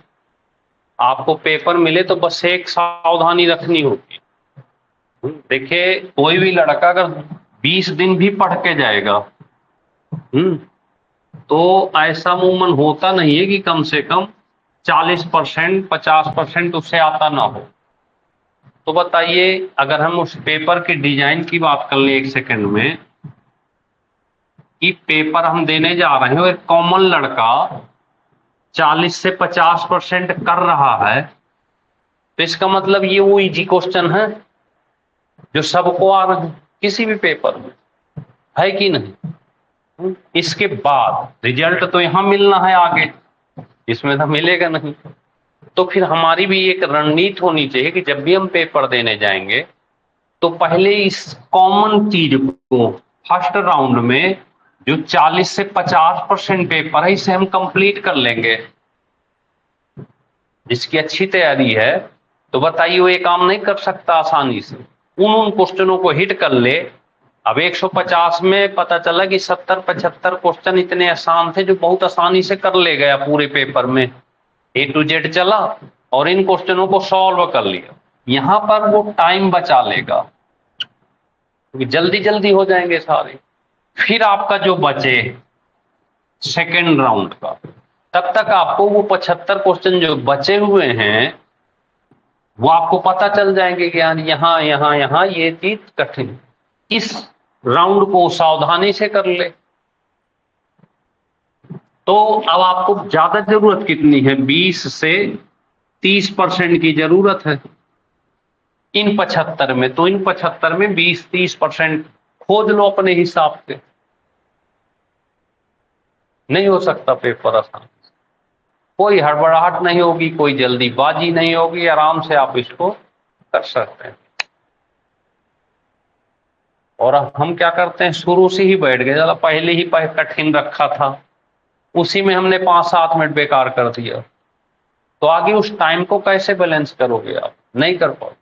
आपको पेपर मिले तो बस एक सावधानी रखनी होगी। देखिए, कोई भी लड़का अगर 20 दिन भी पढ़ के जाएगा, तो ऐसा मूवमेंट होता नहीं है कि कम से कम 40% 50% उससे आता ना हो। तो बताइए, अगर हम उस पेपर के डिजाइन की बात कर लें एक सेकंड में, कि पेपर हम देने जा रहे हैं, एक कॉमन लड़का 40 से 50% कर रहा है, तो इसका मतलब ये वो इजी क्वेश्चन है जो सबको आ रहे हैं किसी भी पेपर में, है कि नहीं? इसके बाद रिजल्ट तो यहां मिलना है आगे, इसमें तो मिलेगा नहीं। तो फिर हमारी भी एक रणनीति होनी चाहिए कि जब भी हम पेपर देने जाएंगे, तो पहले इस कॉमन चीज को फर्स्ट राउंड में जो 40 से 50% पेपर है, इसे हम कंप्लीट कर लेंगे। जिसकी अच्छी तैयारी है, तो बताइए वो ये काम नहीं कर सकता आसानी से, उन क्वेश्चनों को हिट कर ले। अब 150 में पता चला कि 70-75 क्वेश्चन इतने आसान थे जो बहुत आसानी से कर ले गया पूरे पेपर में, A to Z चला और इन क्वेश्चनों को सॉल्व कर लिया। यहां पर वो टाइम बचा लेगा, क्योंकि जल्दी जल्दी हो जाएंगे सारे। फिर आपका जो बचे सेकेंड राउंड का, तब तक आपको वो 75 क्वेश्चन जो बचे हुए हैं वो आपको पता चल जाएंगे कि यार यहां यहां यहां ये चीज कठिन, इस राउंड को सावधानी से कर ले। तो अब आपको ज्यादा जरूरत कितनी है? 20 से 30% की जरूरत है इन 75 में। तो इन 75 में 20-30% खोज लो अपने हिसाब से। नहीं हो सकता पेपर आसान, कोई हड़बड़ाहट नहीं होगी, कोई जल्दीबाजी नहीं होगी, आराम से आप इसको कर सकते हैं। और हम क्या करते हैं, शुरू से ही बैठ गए, ज्यादा पहले ही कठिन रखा था, उसी में हमने 5-7 मिनट बेकार कर दिया, तो आगे उस टाइम को कैसे बैलेंस करोगे आप? नहीं कर पाओ।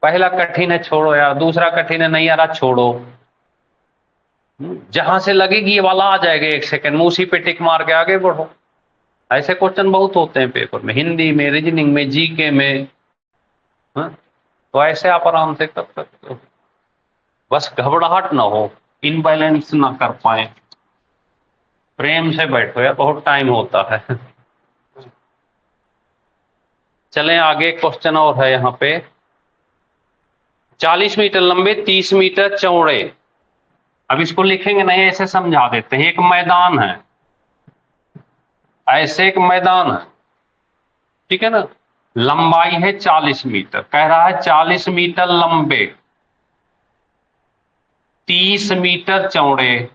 पहला कठिन है, छोड़ो यार। दूसरा कठिन है, नहीं आ रहा, छोड़ो। जहां से लगेगी ये वाला आ जाएगा 1 सेकंड में, उसी पे टिक मार के आगे बढ़ो। ऐसे क्वेश्चन बहुत होते हैं पेपर में, हिंदी में, रीजनिंग में, जीके में। तो ऐसे आप आराम से कर सकते हो, बस घबराहट ना हो, इनबैलेंस ना कर पाए। प्रेम से बैठो यार, बहुत टाइम होता है। चलें आगे, क्वेश्चन और है यहाँ पे। 40 मीटर लंबे, 30 मीटर चौड़े। अब इसको लिखेंगे नहीं, ऐसे समझा देते हैं। एक मैदान है, ऐसे एक मैदान है, ठीक है ना। लंबाई है 40 मीटर, कह रहा है 40 मीटर लंबे, 30 मीटर चौड़े।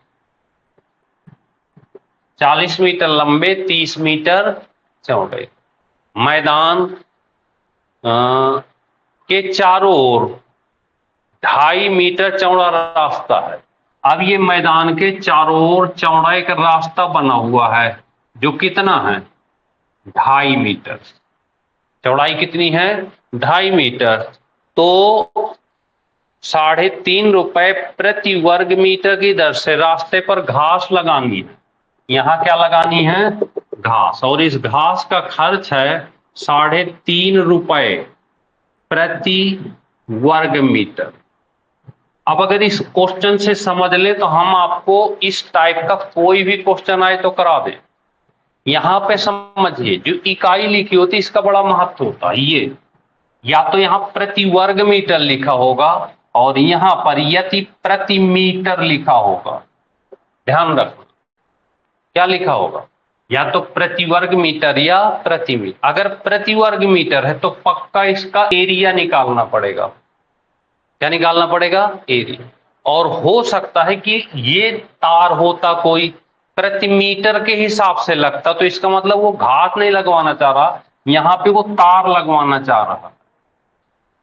40 मीटर लंबे, 30 मीटर चौड़े। मैदान के चारों ओर 2.5 मीटर चौड़ा रास्ता है। अब ये मैदान के चारों ओर चौड़ा एक रास्ता बना हुआ है, जो कितना है? 2.5 मीटर। चौड़ाई कितनी है? 2.5 मीटर। तो 3.5 रुपए प्रति वर्ग मीटर की दर से रास्ते पर घास लगानी है। यहां क्या लगानी है? घास। और इस घास का खर्च है 3.5 रुपए प्रति वर्ग मीटर। अब अगर इस क्वेश्चन से समझ ले, तो हम आपको इस टाइप का कोई भी क्वेश्चन आए तो करा दें। यहां पे समझिए, जो इकाई लिखी होती है इसका बड़ा महत्व होता है। ये या तो यहां प्रति वर्ग मीटर लिखा होगा, और यहां पर यदि प्रति मीटर लिखा होगा। ध्यान रखना क्या लिखा होगा, या तो प्रति वर्ग मीटर या प्रति मीटर। अगर प्रति वर्ग मीटर है तो पक्का इसका एरिया निकालना पड़ेगा। क्या निकालना पड़ेगा? एरिया। और हो सकता है कि ये तार होता कोई प्रति मीटर के हिसाब से लगता, तो इसका मतलब वो घास नहीं लगवाना चाह रहा, यहां पे वो तार लगवाना चाह रहा।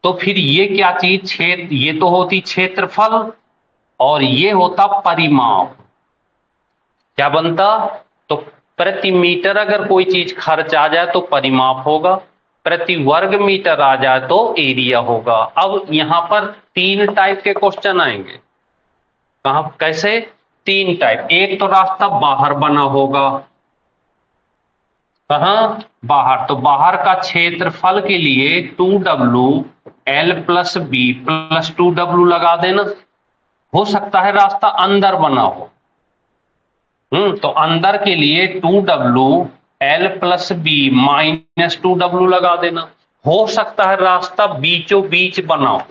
तो फिर ये क्या चीज, क्षेत्र, ये तो होती क्षेत्रफल और ये होता परिमाप। क्या बनता? तो प्रति मीटर अगर कोई चीज खर्च आ जाए तो परिमाप होगा, प्रति वर्ग मीटर आ जाए तो एरिया होगा। अब यहां पर 3 टाइप के क्वेश्चन आएंगे। कहां कैसे? 3 टाइप। एक तो रास्ता बाहर बना होगा, कहां? बाहर। तो बाहर का क्षेत्रफल के लिए 2W L plus B plus 2W लगा देना। हो सकता है रास्ता अंदर बना हो, तो अंदर के लिए 2W L plus B minus 2W लगा देना। हो सकता है रास्ता बीचों बीच बना हो,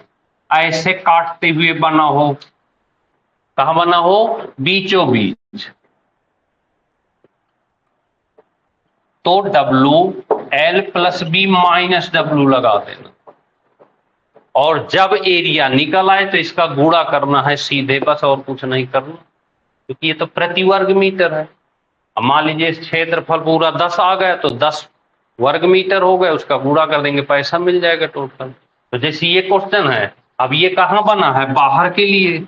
ऐसे काटते हुए बना हो। कहां बना हो? बीचों बीच। तो W L plus B minus W लगा देना। और जब एरिया निकल आए तो इसका गुणा करना है सीधे, बस, और कुछ नहीं करना, क्योंकि ये तो प्रति वर्ग मीटर है। अब मान लीजिए क्षेत्रफल पूरा 10 आ गया तो 10 वर्ग मीटर हो गए, उसका गुणा कर देंगे, पैसा मिल जाएगा टोटल। तो जैसे ये क्वेश्चन है, अब ये कहां बना है? बाहर के लिए।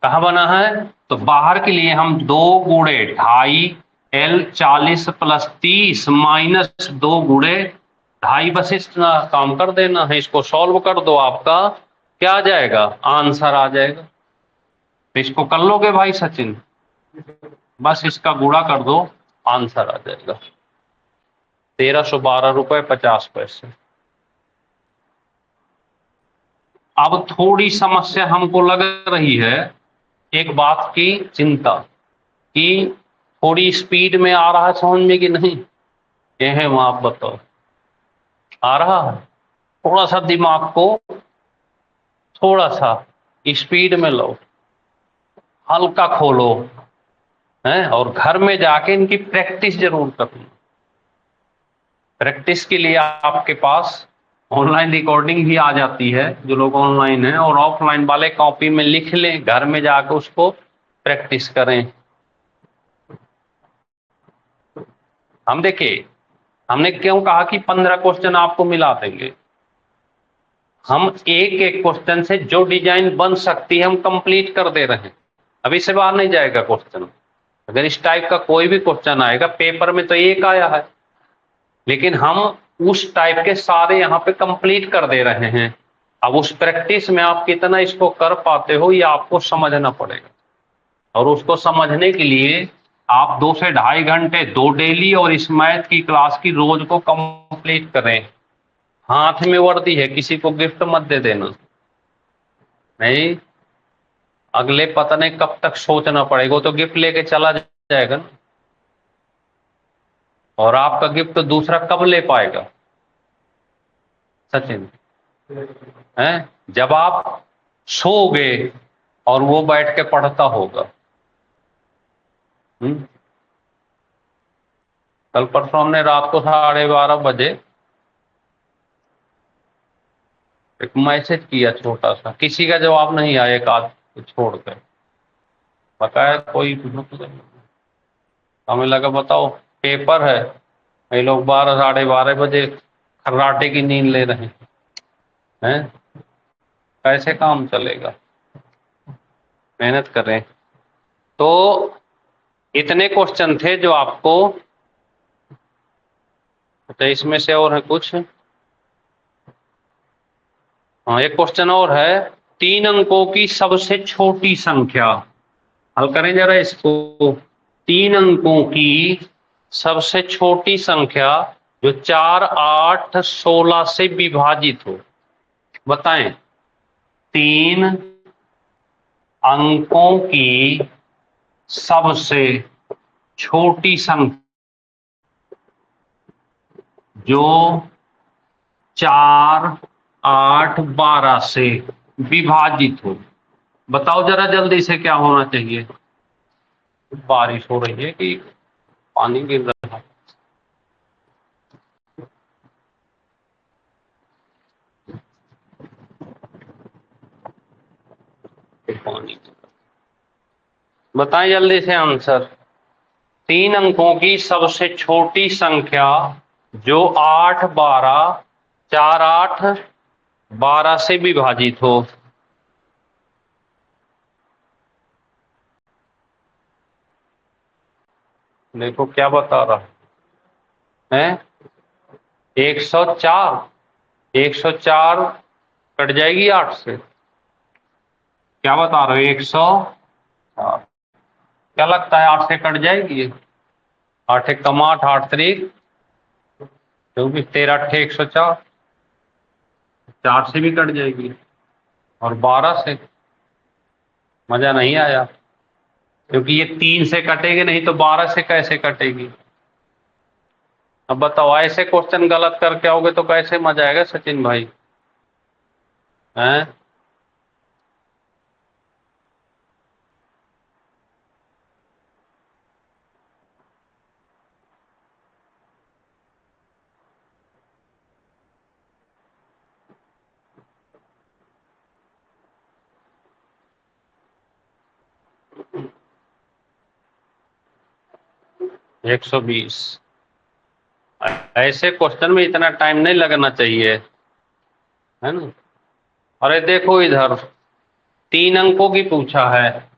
कहां बना है? तो बाहर के लिए हम 2 गुणे 2.5 L 40 प्लस 30 माइनस 2 गुणे 2.5, बस इतना काम कर देना है। इसको सॉल्व कर दो, आपका क्या आ जाएगा? आंसर आ जाएगा। तो इसको कर लोगे भाई सचिन? बस इसका गुणा कर दो, आंसर आ जाएगा 1312.50 रुपए। अब थोड़ी समस्या हमको लग रही है, एक बात की चिंता कि थोड़ी स्पीड में आ रहा है समझ में कि नहीं? ये है, आप बताओ, आ रहा है? थोड़ा सा दिमाग को थोड़ा सा स्पीड में लो, हल्का खोलो, है, और घर में जाके इनकी प्रैक्टिस जरूर करना। प्रैक्टिस के लिए आपके पास ऑनलाइन रिकॉर्डिंग भी आ जाती है, जो लोग ऑनलाइन हैं, और ऑफलाइन वाले कॉपी में लिख लें, घर में जाकर उसको प्रैक्टिस करें। हम देखिए, हमने क्यों कहा कि 15 क्वेश्चन आपको मिला देंगे। हम एक एक क्वेश्चन से जो डिजाइन बन सकती है हम कंप्लीट कर दे रहे हैं। अभी से बाहर नहीं जाएगा क्वेश्चन। अगर इस टाइप का कोई भी क्वेश्चन आएगा, पेपर में तो एक आया है, लेकिन हम उस टाइप के सारे यहाँ पे कंप्लीट कर दे रहे हैं। अब उस प्रैक्टिस में आप कितना इसको कर पाते हो ये आपको समझना पड़ेगा, और उसको समझने के लिए आप 2 से 2.5 घंटे 2 डेली और इस मैथ की क्लास की रोज को कंप्लीट करें। हाथ में वर्दी है, किसी को गिफ्ट मत दे देना, नहीं, अगले पता नहीं कब तक सोचना पड़ेगा, तो गिफ्ट लेके चला जाएगा ना, और आपका गिफ्ट दूसरा कब ले पाएगा सचिन? हैं? जब आप सोओगे और वो बैठ के पढ़ता होगा। कल परसों हमने रात को 12:30 बजे एक मैसेज किया छोटा सा, किसी का जवाब नहीं आया, एक आध छोड़कर बताया कोई, हमें लगा बताओ पेपर है, ये लोग 12 साढ़े 12 बजे खर्राटे की नींद ले रहे हैं, कैसे काम चलेगा? मेहनत करें। तो इतने क्वेश्चन थे जो आपको, अच्छा इसमें से और है कुछ? हाँ, एक क्वेश्चन और है, 3 अंकों की सबसे छोटी संख्या। हल करें जरा इसको। 3 अंकों की सबसे छोटी संख्या जो 4, 8, 16 से विभाजित हो, बताएं। 3 अंकों की सबसे छोटी संख्या जो 4, 8, 12 से विभाजित हो, बताओ जरा जल्दी से क्या होना चाहिए? बारिश हो रही है कि पानी गिर रहा है? पानी, बताएं जल्दी से आंसर। 3 अंकों की सबसे छोटी संख्या जो 8, 12, 4, 8, 12 से विभाजित हो। देखो क्या बता रहा है, 104, 104 कट जाएगी 8 से, क्या बता रहे हो 104, क्या लगता है 8 से कट जाएगी? 8 एक कम 8, 8 3 24, 13 8 104, 4 से भी कट जाएगी और 12 से। मजा नहीं आया, क्योंकि ये 3 से कटेगी नहीं तो 12 से कैसे कटेगी? अब बताओ, ऐसे क्वेश्चन गलत करके आओगे तो कैसे मजा आएगा सचिन भाई? हैं? 120। ऐसे क्वेश्चन में इतना टाइम नहीं लगना चाहिए, है ना? अरे देखो इधर 3 अंकों की पूछा है,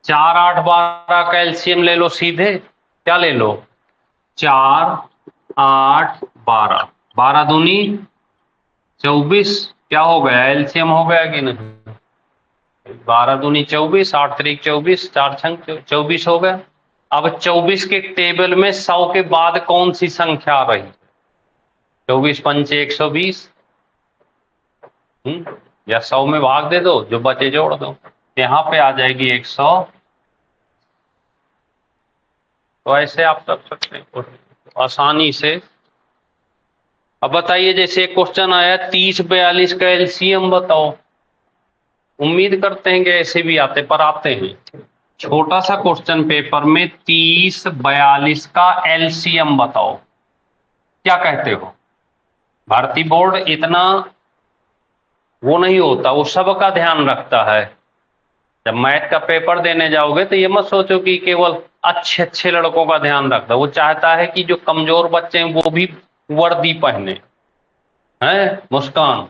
4 8 12 का एलसीएम ले लो सीधे। क्या ले लो? 4 8 12, 12 दूनी 24। क्या हो गया? एलसीएम हो गया कि नहीं? 12 दूनी 24, 8 3 24, 4 छंग 24 हो गया। अब 24 के टेबल में 100 के बाद कौन सी संख्या आ रही? 24 पंचे 120, या 100 में भाग दे दो, जो बचे जोड़ दो, यहाँ पे आ जाएगी 100। तो ऐसे आप कर सकते हैं आसानी से। अब बताइए, जैसे एक क्वेश्चन आया 30 42 का एलसीएम बताओ। उम्मीद करते हैं कि ऐसे भी आते, पर आते हैं। छोटा सा क्वेश्चन पेपर में 30 42 का एलसीएम बताओ, क्या कहते हो? भारतीय बोर्ड इतना वो नहीं होता, वो सबका ध्यान रखता है। जब मैथ का पेपर देने जाओगे तो ये मत सोचो कि केवल अच्छे अच्छे लड़कों का ध्यान रखता है, वो चाहता है कि जो कमजोर बच्चे हैं वो भी वर्दी पहने, हैं मुस्कान।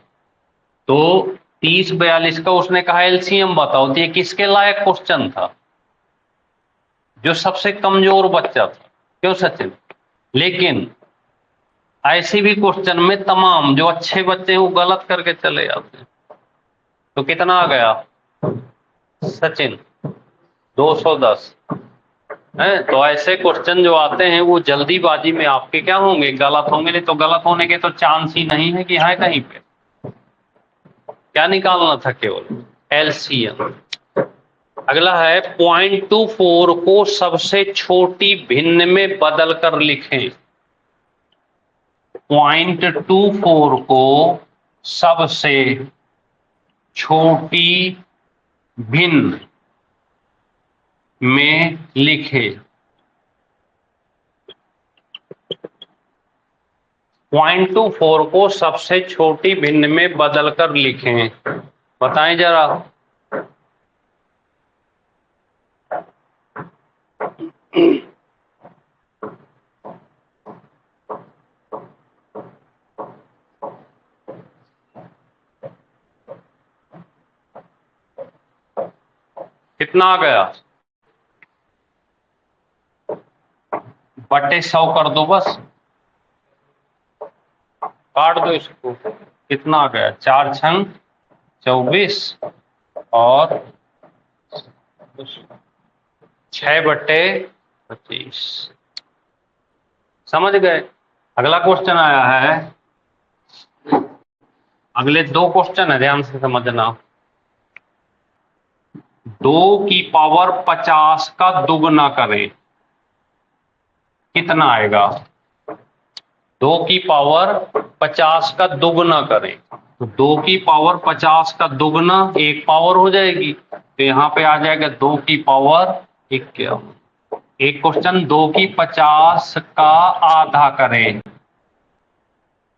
तो 30 42 का उसने कहा एलसीएम बताओ, तो ये किसके लायक क्वेश्चन था? जो सबसे कमजोर बच्चा था, क्यों सचिन? लेकिन ऐसे भी क्वेश्चन में तमाम जो अच्छे बच्चे हैं वो गलत करके चले जाते हैं। तो कितना आ गया सचिन? 210 है। तो ऐसे क्वेश्चन जो आते हैं वो जल्दीबाजी में आपके क्या होंगे? गलत होंगे। नहीं तो गलत होने के तो चांस ही नहीं है कि है कहीं पे। क्या निकालना था? केवल एलसीएम। अगला है 0.24 को सबसे छोटी भिन्न में बदल कर लिखें। 0.24 को सबसे छोटी भिन्न में लिखे। 0.24 को सबसे छोटी भिन्न में बदल कर लिखें। बताएं जरा। कितना आ गया? बटे 100 कर दो, बस काट दो इसको। कितना आ गया? 4 छंग 24 और 6 बटे 25। समझ गए? अगला क्वेश्चन आया है, अगले 2 क्वेश्चन है, ध्यान से समझना। 2 की पावर 50 का दुगना करें, कितना आएगा? 2 की पावर 50 का दुगना करें, तो 2 की पावर 50 का दुगना 1 पावर हो जाएगी, तो यहाँ पे आ जाएगा 2 की पावर 51। एक क्वेश्चन 2 की 50 का आधा करें,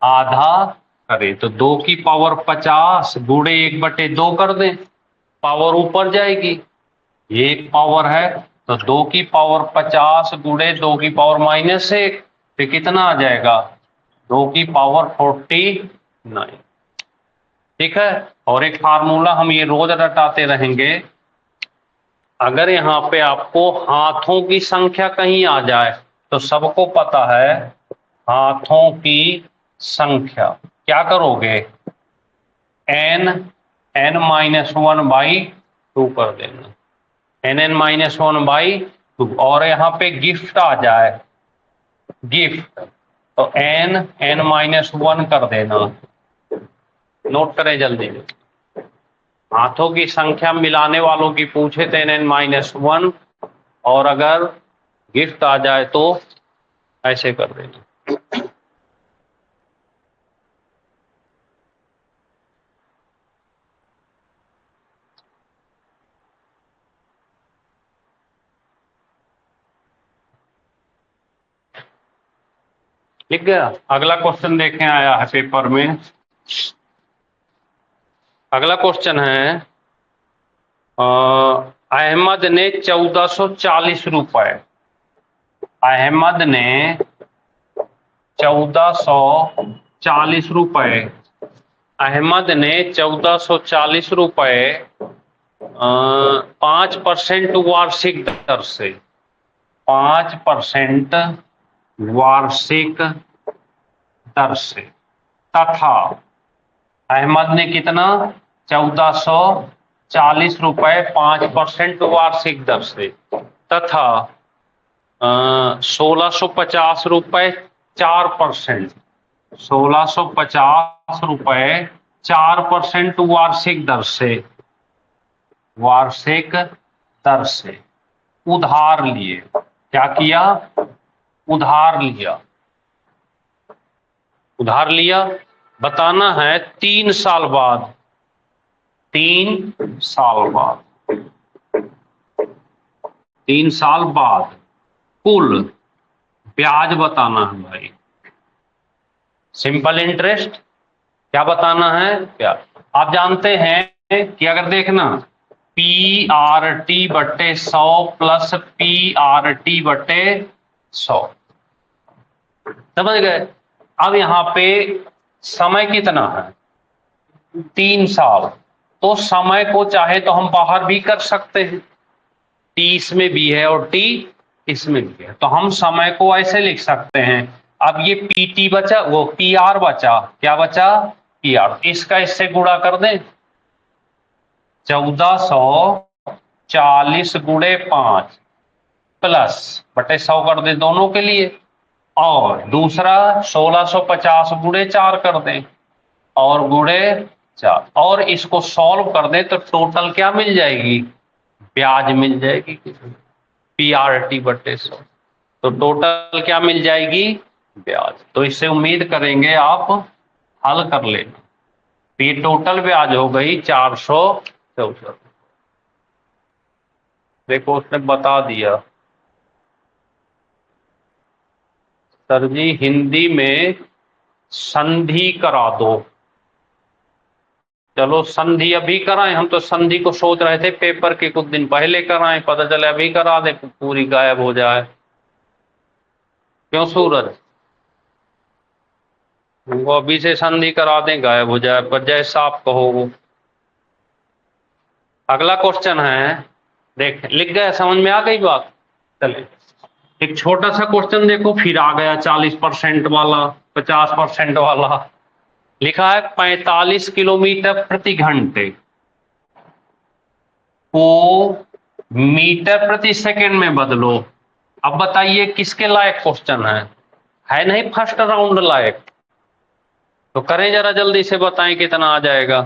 आधा करें, तो 2 की पावर 50 गुणे 1/2 कर दें, पावर ऊपर जाएगी। ये 1 पावर है, तो 2 की पावर 50 गुणे 2 की पावर -1, तो कितना आ जाएगा? 2 की पावर 49। ठीक है। और एक फार्मूला हम ये रोज रटाते रहेंगे, अगर यहाँ पे आपको हाथों की संख्या कहीं आ जाए तो सबको पता है हाथों की संख्या क्या करोगे, n -1/2 कर देना, n-1/2। और यहाँ पे गिफ्ट आ जाए, गिफ्ट, तो n-1 कर देना। नोट करें जल्दी। हाथों की संख्या मिलाने वालों की पूछे थे n-1, और अगर गिफ्ट आ जाए तो ऐसे कर देना। लिख गया। अगला क्वेश्चन देखें आया है पेपर में। अगला क्वेश्चन है अहमद ने 1440 रुपए, अहमद ने 1440 रुपए, अहमद ने 1440 रुपए 5% वार्षिक दर से, 5% वार्षिक दर से, तथा अहमद ने कितना, 1440 रुपए 5% वार्षिक दर से, तथा 1650 रुपए 4%, 1650 रुपए 4% वार्षिक दर से, वार्षिक दर से उधार लिए। क्या किया, उधार लिया, उधार लिया। बताना है 3 साल बाद, 3 साल बाद, 3 साल बाद कुल ब्याज बताना है भाई। सिंपल इंटरेस्ट क्या बताना है, ब्याज। आप जानते हैं कि अगर देखना PRT/100 प्लस PRT/100, समझ गए। अब यहाँ पे समय कितना है, 3 साल, तो समय को चाहे तो हम बाहर भी कर सकते हैं, T इसमें भी है और T इसमें भी है, तो हम समय को ऐसे लिख सकते हैं। अब ये PT बचा, वो PR बचा, क्या बचा, PR, इसका इससे गुणा कर दें, 1440 गुणे 5 प्लस बटे 100 कर दें दोनों के लिए, और दूसरा 1650 गुणे 4 कर दें और गुणे 4, और इसको सॉल्व कर दें तो टोटल क्या मिल जाएगी, ब्याज मिल जाएगी, PRT/100, तो टोटल क्या मिल जाएगी, ब्याज। तो इससे उम्मीद करेंगे आप हल कर लेना। ये टोटल ब्याज हो गई 464। देखो उसने बता दिया, सर जी हिंदी में संधि करा दो। चलो संधि अभी कराएं, हम तो संधि को सोच रहे थे पेपर के कुछ दिन पहले कराएं, पता चले अभी करा दे पूरी गायब हो जाए। क्यों सूरज, वो अभी से संधि करा दें गायब हो जाए, पर जैसा आप कहो। अगला क्वेश्चन है, देख लिख गया, समझ में आ गई बात। चलिए एक छोटा सा क्वेश्चन देखो, फिर आ गया 40% वाला, 50% वाला। लिखा है 45 किलोमीटर प्रति घंटे को मीटर प्रति सेकंड में बदलो। अब बताइए किसके लायक क्वेश्चन है नहीं फर्स्ट राउंड लायक। तो करें जरा जल्दी से, बताएं कितना आ जाएगा।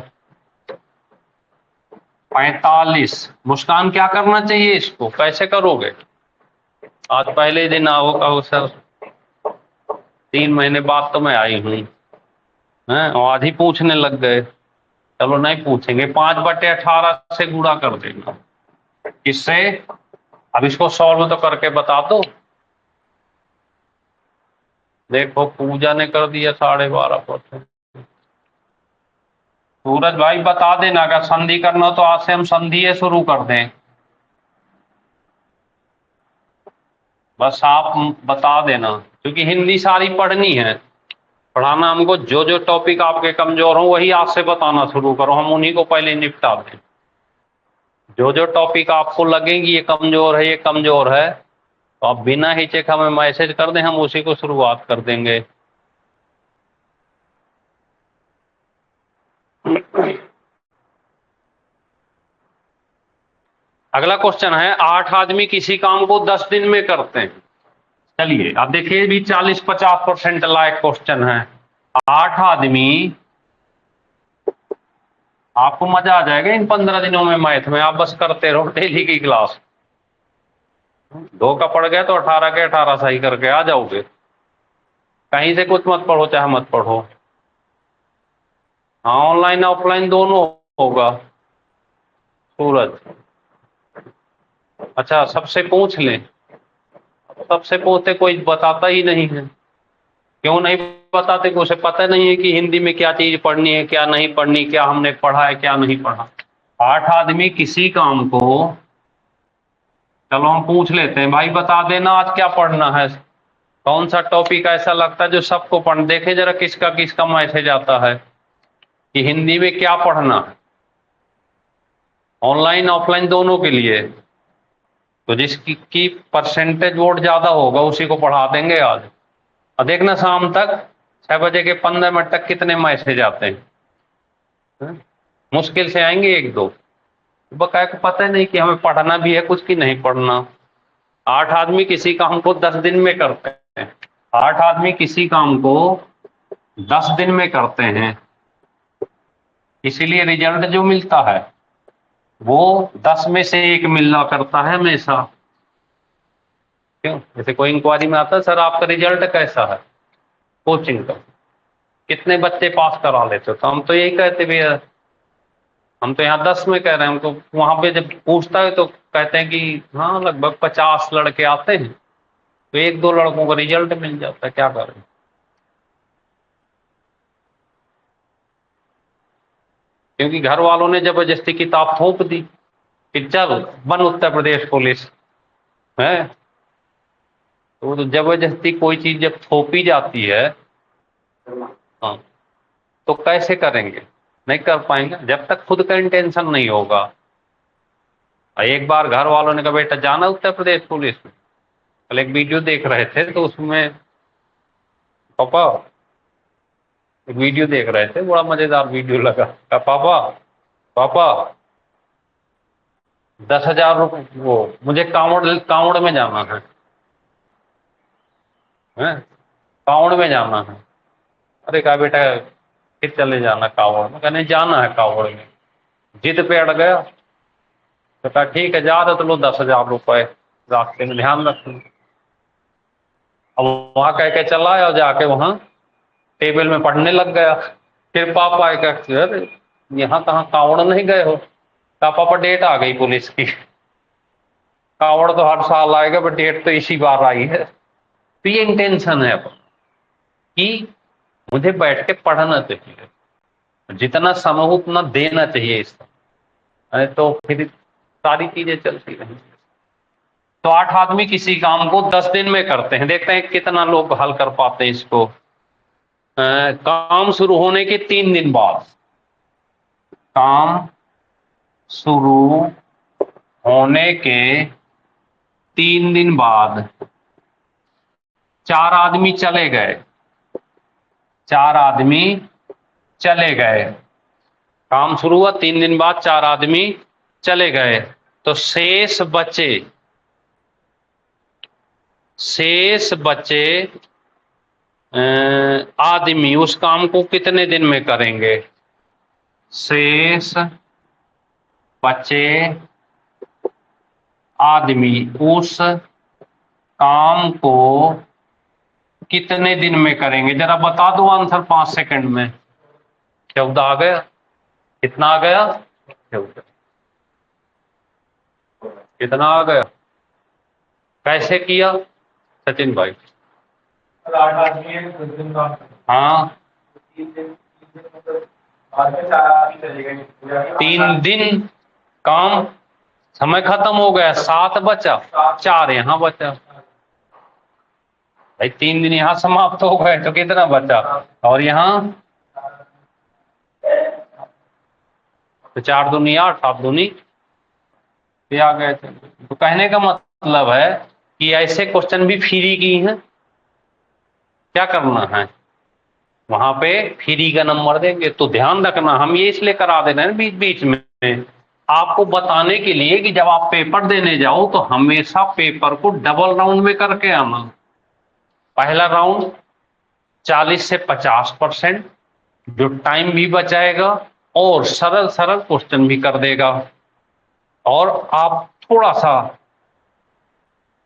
45। मुस्कान क्या करना चाहिए, इसको कैसे करोगे, आज पहले दिन आओ, कहो सर 3 महीने बाद तो मैं आई हूं, और आज ही पूछने लग गए। चलो नहीं पूछेंगे, 5/18 से गुणा कर देना। किससे, अब इसको सॉल्व तो करके बता दो। देखो पूजा ने कर दिया 12.5%। सूरज भाई बता देना, अगर संधि करना हो तो आज से हम संधि शुरू कर दें, बस आप बता देना, क्योंकि हिंदी सारी पढ़नी है। पढ़ाना हमको, जो जो टॉपिक आपके कमजोर हो वही आज से बताना शुरू करो, हम उन्हीं को पहले निपटा दें। जो जो टॉपिक आपको लगेंगी ये कमजोर है, ये कमजोर है, तो आप बिना हिचक हमें मैसेज कर दें, हम उसी को शुरुआत कर देंगे। अगला क्वेश्चन है, 8 आदमी किसी काम को 10 दिन में करते हैं। चलिए अब देखिए, भी 40-50% लायक क्वेश्चन है। 8 आदमी, आपको मजा आ जाएगा इन 15 दिनों में मैथ में, आप बस करते रहो डेली की क्लास। 2 का पड़ गया तो 18 के 18 सही करके आ जाओगे। कहीं से कुछ मत पढ़ो, चाहे मत पढ़ो। हाँ, ऑनलाइन ऑफलाइन दोनों होगा। सूरज, अच्छा सबसे पूछ लें। सबसे पूछते कोई बताता ही नहीं है। क्यों नहीं बताते? कि उसे पता नहीं है कि हिंदी में क्या चीज पढ़नी है, क्या नहीं पढ़नी, क्या हमने पढ़ा है, क्या नहीं पढ़ा। 8 आदमी किसी काम को, चलो हम पूछ लेते हैं, भाई बता देना आज क्या पढ़ना है, कौन सा टॉपिक ऐसा लगता है जो सबको पढ़, देखे जरा किसका किसका मैसेज आता है कि हिंदी में क्या पढ़ना है, ऑनलाइन ऑफलाइन दोनों के लिए। तो जिसकी की परसेंटेज वोट ज्यादा होगा उसी को पढ़ा देंगे आज। और देखना शाम तक 6 बजे के 15 मिनट तक कितने मैसेज आते हैं। मुश्किल से आएंगे 1-2। बकाया को पता नहीं कि हमें पढ़ना भी है कुछ की नहीं पढ़ना। 8 आदमी किसी काम को 10 दिन में करते हैं। 8 आदमी किसी काम को 10 दिन में करते हैं, इसीलिए रिजल्ट जो मिलता है वो 10 में से 1 मिलना करता है हमेशा। क्यों? जैसे कोई इंक्वायरी में आता है, सर आपका रिजल्ट कैसा है कोचिंग का, कितने बच्चे पास करा लेते हो, तो हम तो यही कहते भैया, हम तो यहाँ 10 में कह रहे हैं। हमको वहां पे जब पूछता है तो कहते हैं कि हाँ लगभग 50 लड़के आते हैं, तो 1-2 लड़कों का रिजल्ट मिल जाता है, क्या करें। क्योंकि घर वालों ने जबरदस्ती किताब थोप दी कि चल बन उत्तर प्रदेश पुलिस है। तो जबरदस्ती कोई चीज जब थोपी जाती है, हाँ, तो कैसे करेंगे? नहीं कर पाएंगे जब तक खुद का इंटेंशन नहीं होगा। एक बार घर वालों ने कहा बेटा जाना उत्तर प्रदेश पुलिस में। कल एक वीडियो देख रहे थे तो उसमें पापा, एक वीडियो देख रहे थे, बड़ा मजेदार वीडियो लगा। कहा पापा पापा 10,000 रुपये, वो मुझे कांवड़ में जाना है, कांवड़ में जाना है। अरे कहा बेटा फिर चले जाना कांवड़ में, कहने जाना है कांवड़ में। जिद पे अड़ गया तो कहा ठीक है जा रहे तो लो 10,000 रुपये, रास्ते में ध्यान रखना। अब वहां कह के चला और जाके वहां टेबल में पढ़ने लग गया। फिर पापा एक अरे यहाँ कहाँ कांवड़ नहीं गए हो? कहा पापा डेट आ गई पुलिस की, कांवड़ तो हर साल आएगा बट डेट तो इसी बार आई है। तो ये इंटेंशन है अपन कि मुझे बैठ के पढ़ना चाहिए, जितना समय हो उतना देना चाहिए इस समय, तो फिर सारी चीजें चलती रहेंगी। तो 8 आदमी किसी काम को 10 दिन में करते हैं, देखते हैं कितना लोग हल कर पाते हैं इसको। काम शुरू होने के 3 दिन बाद, काम शुरू होने के 3 दिन बाद 4 आदमी चले गए, 4 आदमी चले गए। काम शुरू हुआ 3 दिन बाद 4 आदमी चले गए, तो शेष बचे आदमी उस काम को कितने दिन में करेंगे? शेष बचे आदमी उस काम को कितने दिन में करेंगे? जरा बता दो आंसर 5 सेकंड में। 14 आ गया? कितना आ गया? 14। कितना आ गया? कैसे किया सचिन भाई? 8 आदमी है 10 दिन का। हाँ 3 दिन काम, समय खत्म हो गया, 7 बचा, 4 यहाँ बचा। भाई 3 दिन यहाँ समाप्त हो गए तो कितना बचा? और यहाँ तो 4 दूनी 8, 7 दूनी ये आ गए थे। तो कहने का मतलब है कि ऐसे क्वेश्चन भी फ्री की हैं। क्या करना है, वहां पे फ्री का नंबर देंगे। तो ध्यान रखना, हम ये इसलिए करा दे रहे हैं बीच बीच में आपको बताने के लिए कि जब आप पेपर देने जाओ तो हमेशा पेपर को डबल राउंड में करके आना। पहला राउंड 40 से 50%, जो टाइम भी बचाएगा और सरल सरल क्वेश्चन भी कर देगा, और आप थोड़ा सा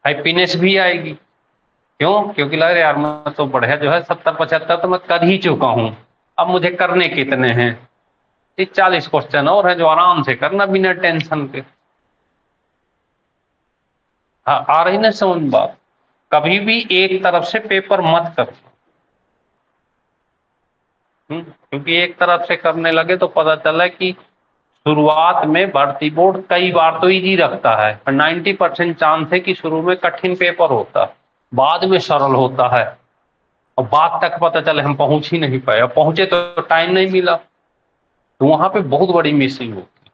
हैप्पीनेस भी आएगी। क्यों? क्योंकि लग रहा है यार मैं तो बढ़िया जो है 70-75 तो मैं कर ही चुका हूं, अब मुझे करने कितने हैं, 40 क्वेश्चन और है जो आराम से करना बिना टेंशन के। हाँ, आ रही ना समझ बात? कभी भी एक तरफ से पेपर मत कर, क्योंकि एक तरफ से करने लगे तो पता चला कि शुरुआत में भर्ती बोर्ड कई बार तो इजी रखता है, पर 90% चांस है कि शुरू में कठिन पेपर होता है, बाद में सरल होता है, और बाद तक पता चले हम पहुंच ही नहीं पाए, पहुंचे तो टाइम नहीं मिला, तो वहां पे बहुत बड़ी मिसिंग होती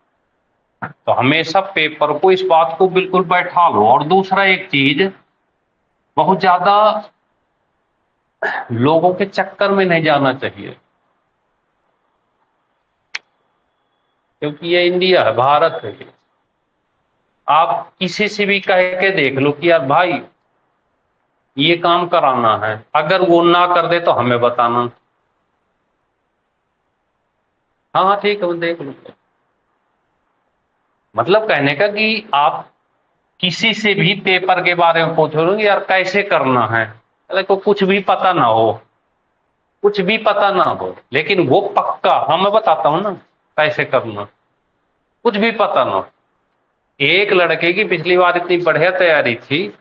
है। तो हमेशा पेपर को, इस बात को बिल्कुल बैठा लो। और दूसरा एक चीज, बहुत ज्यादा लोगों के चक्कर में नहीं जाना चाहिए, क्योंकि ये इंडिया है, भारत है ये। आप किसी से भी कह के देख लो कि यार भाई ये काम कराना है, अगर वो ना कर दे तो हमें बताना। हाँ हाँ ठीक है, मैं देख लूंगा। मतलब कहने का कि आप किसी से भी पेपर के बारे में पूछो यार कैसे करना है, को कुछ भी पता ना हो, कुछ भी पता ना हो, लेकिन वो पक्का, हाँ मैं बताता हूँ ना कैसे करना, कुछ भी पता ना हो। एक लड़के की पिछली बार इतनी बढ़िया तैयारी थी,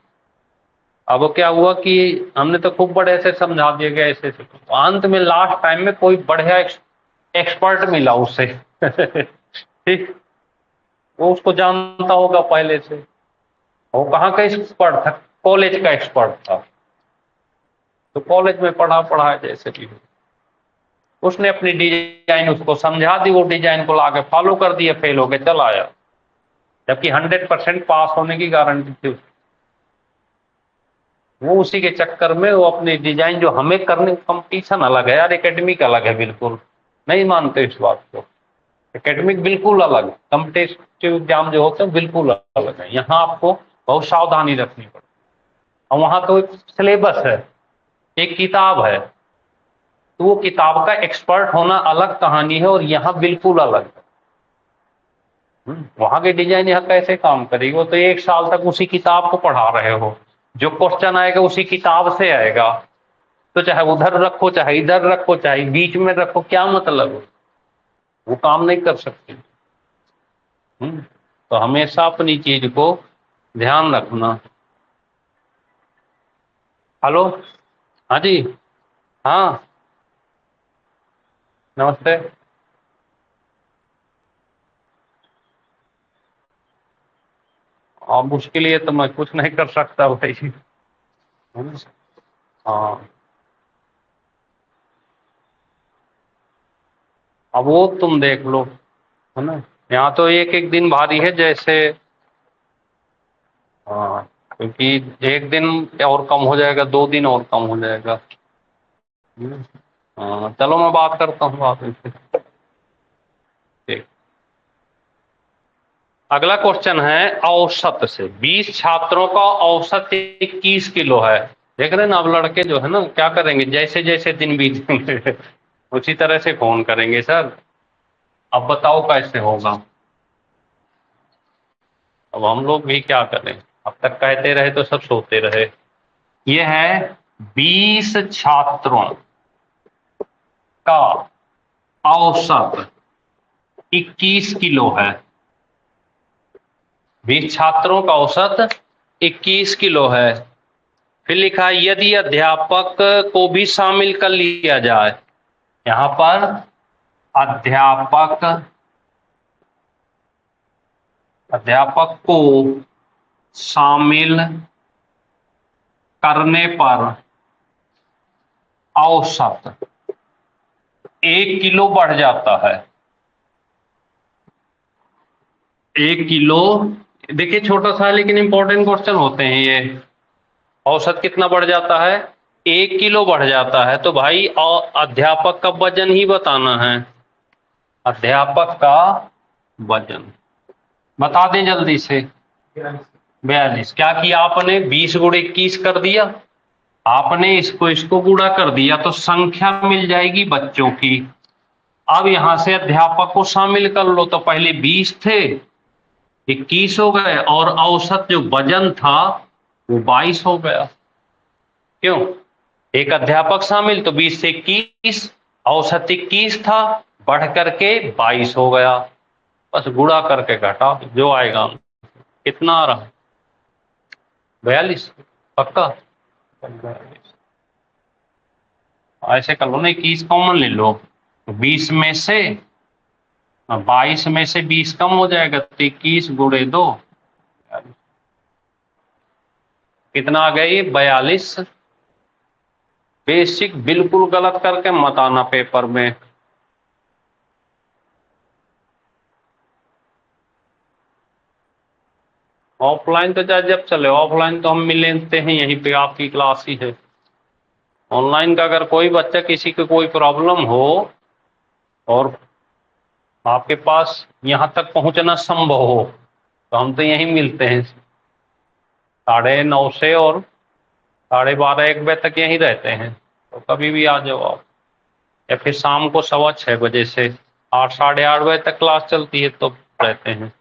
अब वो क्या हुआ कि हमने तो खूब बढ़िया से समझा दिया गया ऐसे ऐसे, अंत में लास्ट टाइम में कोई बढ़िया एक्सपर्ट मिला उसे ठीक, वो उसको जानता होगा पहले से, वो कहाँ का एक्सपर्ट था, कॉलेज का एक्सपर्ट था, तो कॉलेज में पढ़ा पढ़ा जैसे भी हो, उसने अपनी डिजाइन उसको समझा दी, वो डिजाइन को लाके फॉलो कर दिया, फेल हो गया, चल आया, जबकि 100% पास होने की गारंटी थी। वो उसी के चक्कर में वो अपनी डिजाइन जो हमें करने, कंपटीशन अलग है यार, एकेडमिक अलग है, बिल्कुल नहीं मानते इस बात को। एकेडमिक बिल्कुल अलग, कॉम्पिटेटिव एग्जाम जो होते हैं बिल्कुल अलग है, यहाँ आपको बहुत सावधानी रखनी पड़ती है। और वहां तो एक सिलेबस है, एक किताब है, तो वो किताब का एक्सपर्ट होना अलग कहानी है, और यहाँ बिल्कुल अलग है। वहां के डिजाइन यहाँ कैसे काम करेगी, वो तो 1 साल तक उसी किताब को पढ़ा रहे हो, जो क्वेश्चन आएगा उसी किताब से आएगा, तो चाहे उधर रखो चाहे इधर रखो चाहे बीच में रखो, क्या मतलब है, वो काम नहीं कर सकते। तो हमेशा अपनी चीज को ध्यान रखना। हेलो, हाँ जी, हाँ नमस्ते। अब उसके लिए तो मैं कुछ नहीं कर सकता भाई। हाँ, अब वो तुम देख लो, है ना, यहाँ तो एक एक दिन भारी है जैसे, हाँ, क्योंकि एक दिन और कम हो जाएगा, 2 दिन और कम हो जाएगा। हाँ चलो, मैं बात करता हूँ आपसे। ठीक। अगला क्वेश्चन है, औसत से 20 छात्रों का औसत 21 किलो है। देख रहे हैं ना, अब लड़के जो है ना क्या करेंगे, जैसे जैसे दिन बीतेंगे उसी तरह से फोन करेंगे, सर अब बताओ कैसे होगा। अब हम लोग भी क्या करें, अब तक कहते रहे तो सब सोते रहे। ये है 20 छात्रों का औसत 21 किलो है। 20 छात्रों का औसत 21 किलो है। फिर लिखा है यदि अध्यापक को भी शामिल कर लिया जाए, यहां पर अध्यापक अध्यापक को शामिल करने पर औसत 1 किलो बढ़ जाता है। 1 किलो देखिए छोटा सा है लेकिन इंपॉर्टेंट क्वेश्चन होते हैं ये। औसत कितना बढ़ जाता है, 1 किलो बढ़ जाता है, तो भाई अध्यापक का वजन ही बताना है, अध्यापक का वजन बता दें जल्दी से। 42। क्या किया आपने, 20 × 21 कर दिया, आपने इसको गुणा कर दिया तो संख्या मिल जाएगी बच्चों की। अब यहां से अध्यापक को शामिल कर लो, तो पहले 20 थे 21 हो गए, और औसत जो वजन था वो 22 हो गया। क्यों, एक अध्यापक शामिल तो 20 से 21, औसत 21 था बढ़ करके 22 हो गया, बस गुणा करके घटा जो आएगा। कितना आ रहा, 42 पक्का। 42 ऐसे कर लो ना, 21 कॉमन ले लो, 20 में से 22 में से 20 कम हो जाएगा तो 21 × 2 कितना आ गया ये, 42। बेसिक बिल्कुल गलत करके मत आना पेपर में। ऑफलाइन तो चाहे जब चले, ऑफलाइन तो हम मिलते हैं यहीं पे, आपकी क्लास ही है। ऑनलाइन का अगर कोई बच्चा किसी को कोई प्रॉब्लम हो और आपके पास यहाँ तक पहुंचना संभव हो तो हम तो यहीं मिलते हैं, 9:30 से और 12:30 1 बजे तक यहीं रहते हैं, तो कभी भी आ जाओ आप। या फिर शाम को 6:15 बजे से 8 साढ़े 8 बजे तक क्लास चलती है तो रहते हैं।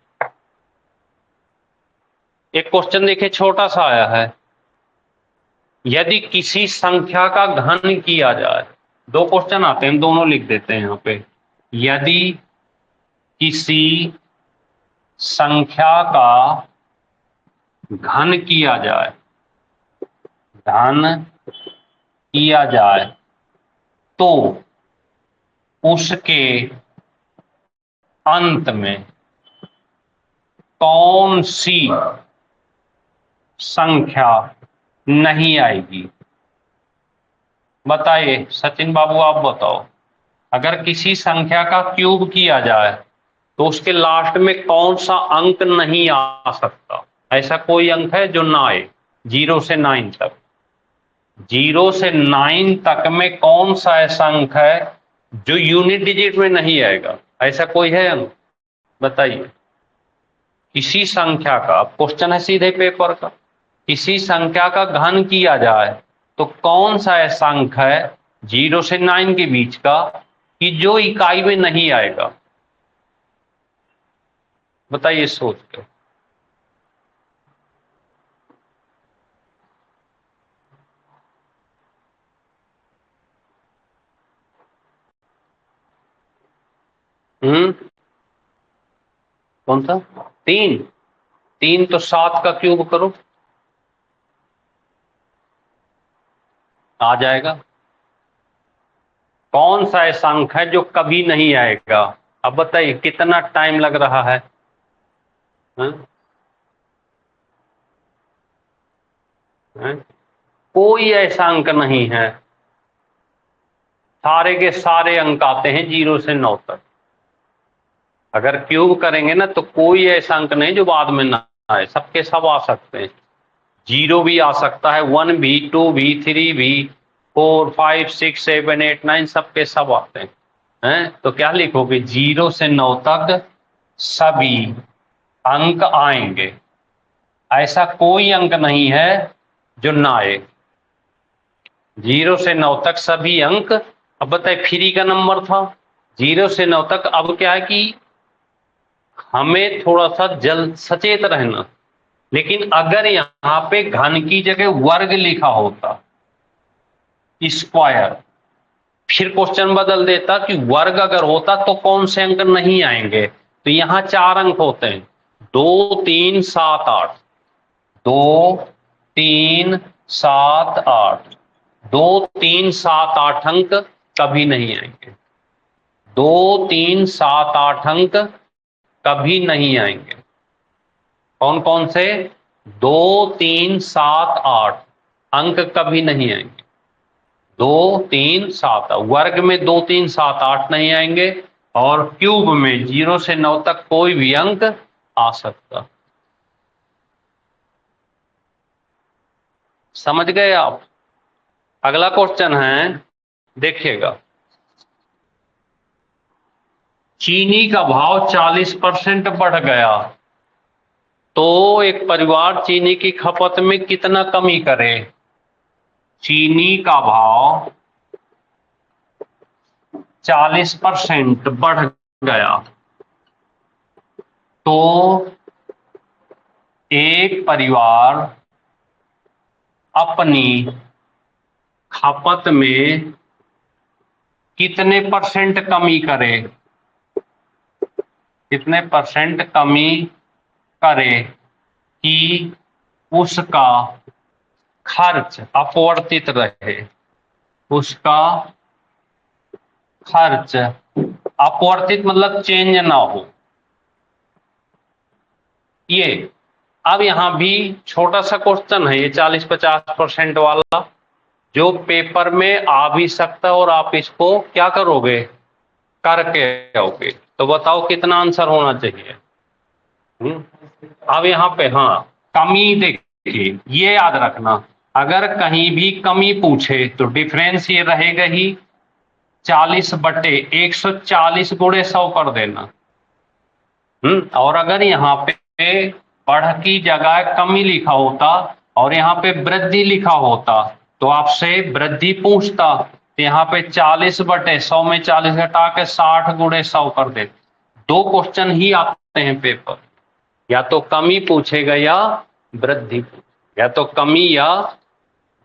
एक क्वेश्चन देखिए छोटा सा आया है, यदि किसी संख्या का घन किया जाए, दो क्वेश्चन आते हैं, दोनों लिख देते हैं यहाँ पे। यदि किसी संख्या का घन किया जाए, घन किया जाए तो उसके अंत में कौन सी संख्या नहीं आएगी। बताइए सचिन बाबू, आप बताओ, अगर किसी संख्या का क्यूब किया जाए तो उसके लास्ट में कौन सा अंक नहीं आ सकता। ऐसा कोई अंक है जो ना आए, 0 से 9 तक, 0 से 9 तक में कौन सा ऐसा अंक है जो यूनिट डिजिट में नहीं आएगा, ऐसा कोई है अंक, बताइए। किसी संख्या का, क्वेश्चन है सीधे पेपर का, किसी संख्या का घन किया जाए तो कौन सा ऐसा अंक है 0 से 9 के बीच का कि जो इकाई में नहीं आएगा, बताइए सोच के। कौन सा, 3। 3 तो 7 का क्यूब करो, आ जाएगा। कौन सा ऐसा अंक है जो कभी नहीं आएगा, अब बताइए कितना टाइम लग रहा है। कोई ऐसा अंक नहीं है, सारे के सारे अंक आते हैं 0 से 9 तक। अगर क्यूब करेंगे ना तो कोई ऐसा अंक नहीं जो बाद में ना आए, सबके सब आ सकते हैं। 0 भी आ सकता है, 1 भी, 2 भी, 3 भी, 4 5 6 7 8 9 सबके सब आते हैं। तो क्या लिखोगे, 0 से 9 तक सभी अंक आएंगे, ऐसा कोई अंक नहीं है जो ना आए। 0 से 9 तक सभी अंक। अब बताए फ्री का नंबर था 0 से 9 तक, अब क्या है कि हमें थोड़ा सा जल्द सचेत रहना, लेकिन अगर यहां पे घन की जगह वर्ग लिखा होता, स्क्वायर, फिर क्वेश्चन बदल देता कि वर्ग अगर होता तो कौन से अंक नहीं आएंगे। तो यहां 4 अंक होते हैं, 2 3 7 8, 2 3 7 8, 2 3 7 8 अंक कभी नहीं आएंगे, 2 3 7 8 अंक कभी नहीं आएंगे। कौन कौन से, 2 3 7 8 अंक कभी नहीं आएंगे, 2 3 7। वर्ग में 2 3 7 8 नहीं आएंगे, और क्यूब में 0 से 9 तक कोई भी अंक आ सकता। समझ गए आप? अगला क्वेश्चन है, देखिएगा, चीनी का भाव 40% बढ़ गया तो एक परिवार चीनी की खपत में कितना कमी करे? चीनी का भाव 40% बढ़ गया तो एक परिवार अपनी खपत में कितने परसेंट कमी करे? कितने परसेंट कमी करे कि उसका खर्च अपवर्तित रहे, उसका खर्च अपवर्तित मतलब चेंज ना हो। ये अब यहां भी छोटा सा क्वेश्चन है ये 40-50% वाला, जो पेपर में आ भी सकता है और आप इसको क्या करोगे, करके आओगे। तो बताओ कितना आंसर होना चाहिए? अब यहाँ पे हाँ, कमी देखिए, ये याद रखना, अगर कहीं भी कमी पूछे तो डिफरेंस ये रहेगा ही 40/140 गुणे 100 कर देना। और अगर यहाँ पे बढ़ की जगह कमी लिखा होता और यहाँ पे वृद्धि लिखा होता तो आपसे वृद्धि पूछता, तो यहाँ पे 40/100 में 40 घटा के 60 गुणे 100 कर दे। दो क्वेश्चन ही आते हैं पेपर, या तो कमी पूछेगा या वृद्धि, या तो कमी या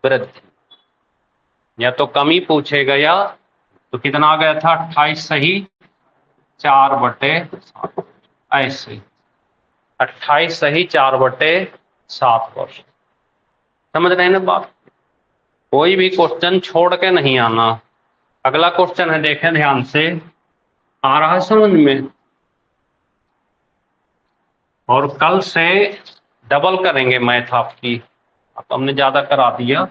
वृद्धि, या तो कमी पूछेगा या, तो कितना आ गया था 28 सही 4/7, ऐसे 28 सही 4/7 क्वेश्चन। समझ रहे हैं ना बात? कोई भी क्वेश्चन छोड़ के नहीं आना। अगला क्वेश्चन है, देखें ध्यान से, आ रहा है समझ में? और कल से डबल करेंगे मैथ आपकी, अब हमने ज्यादा करा दिया।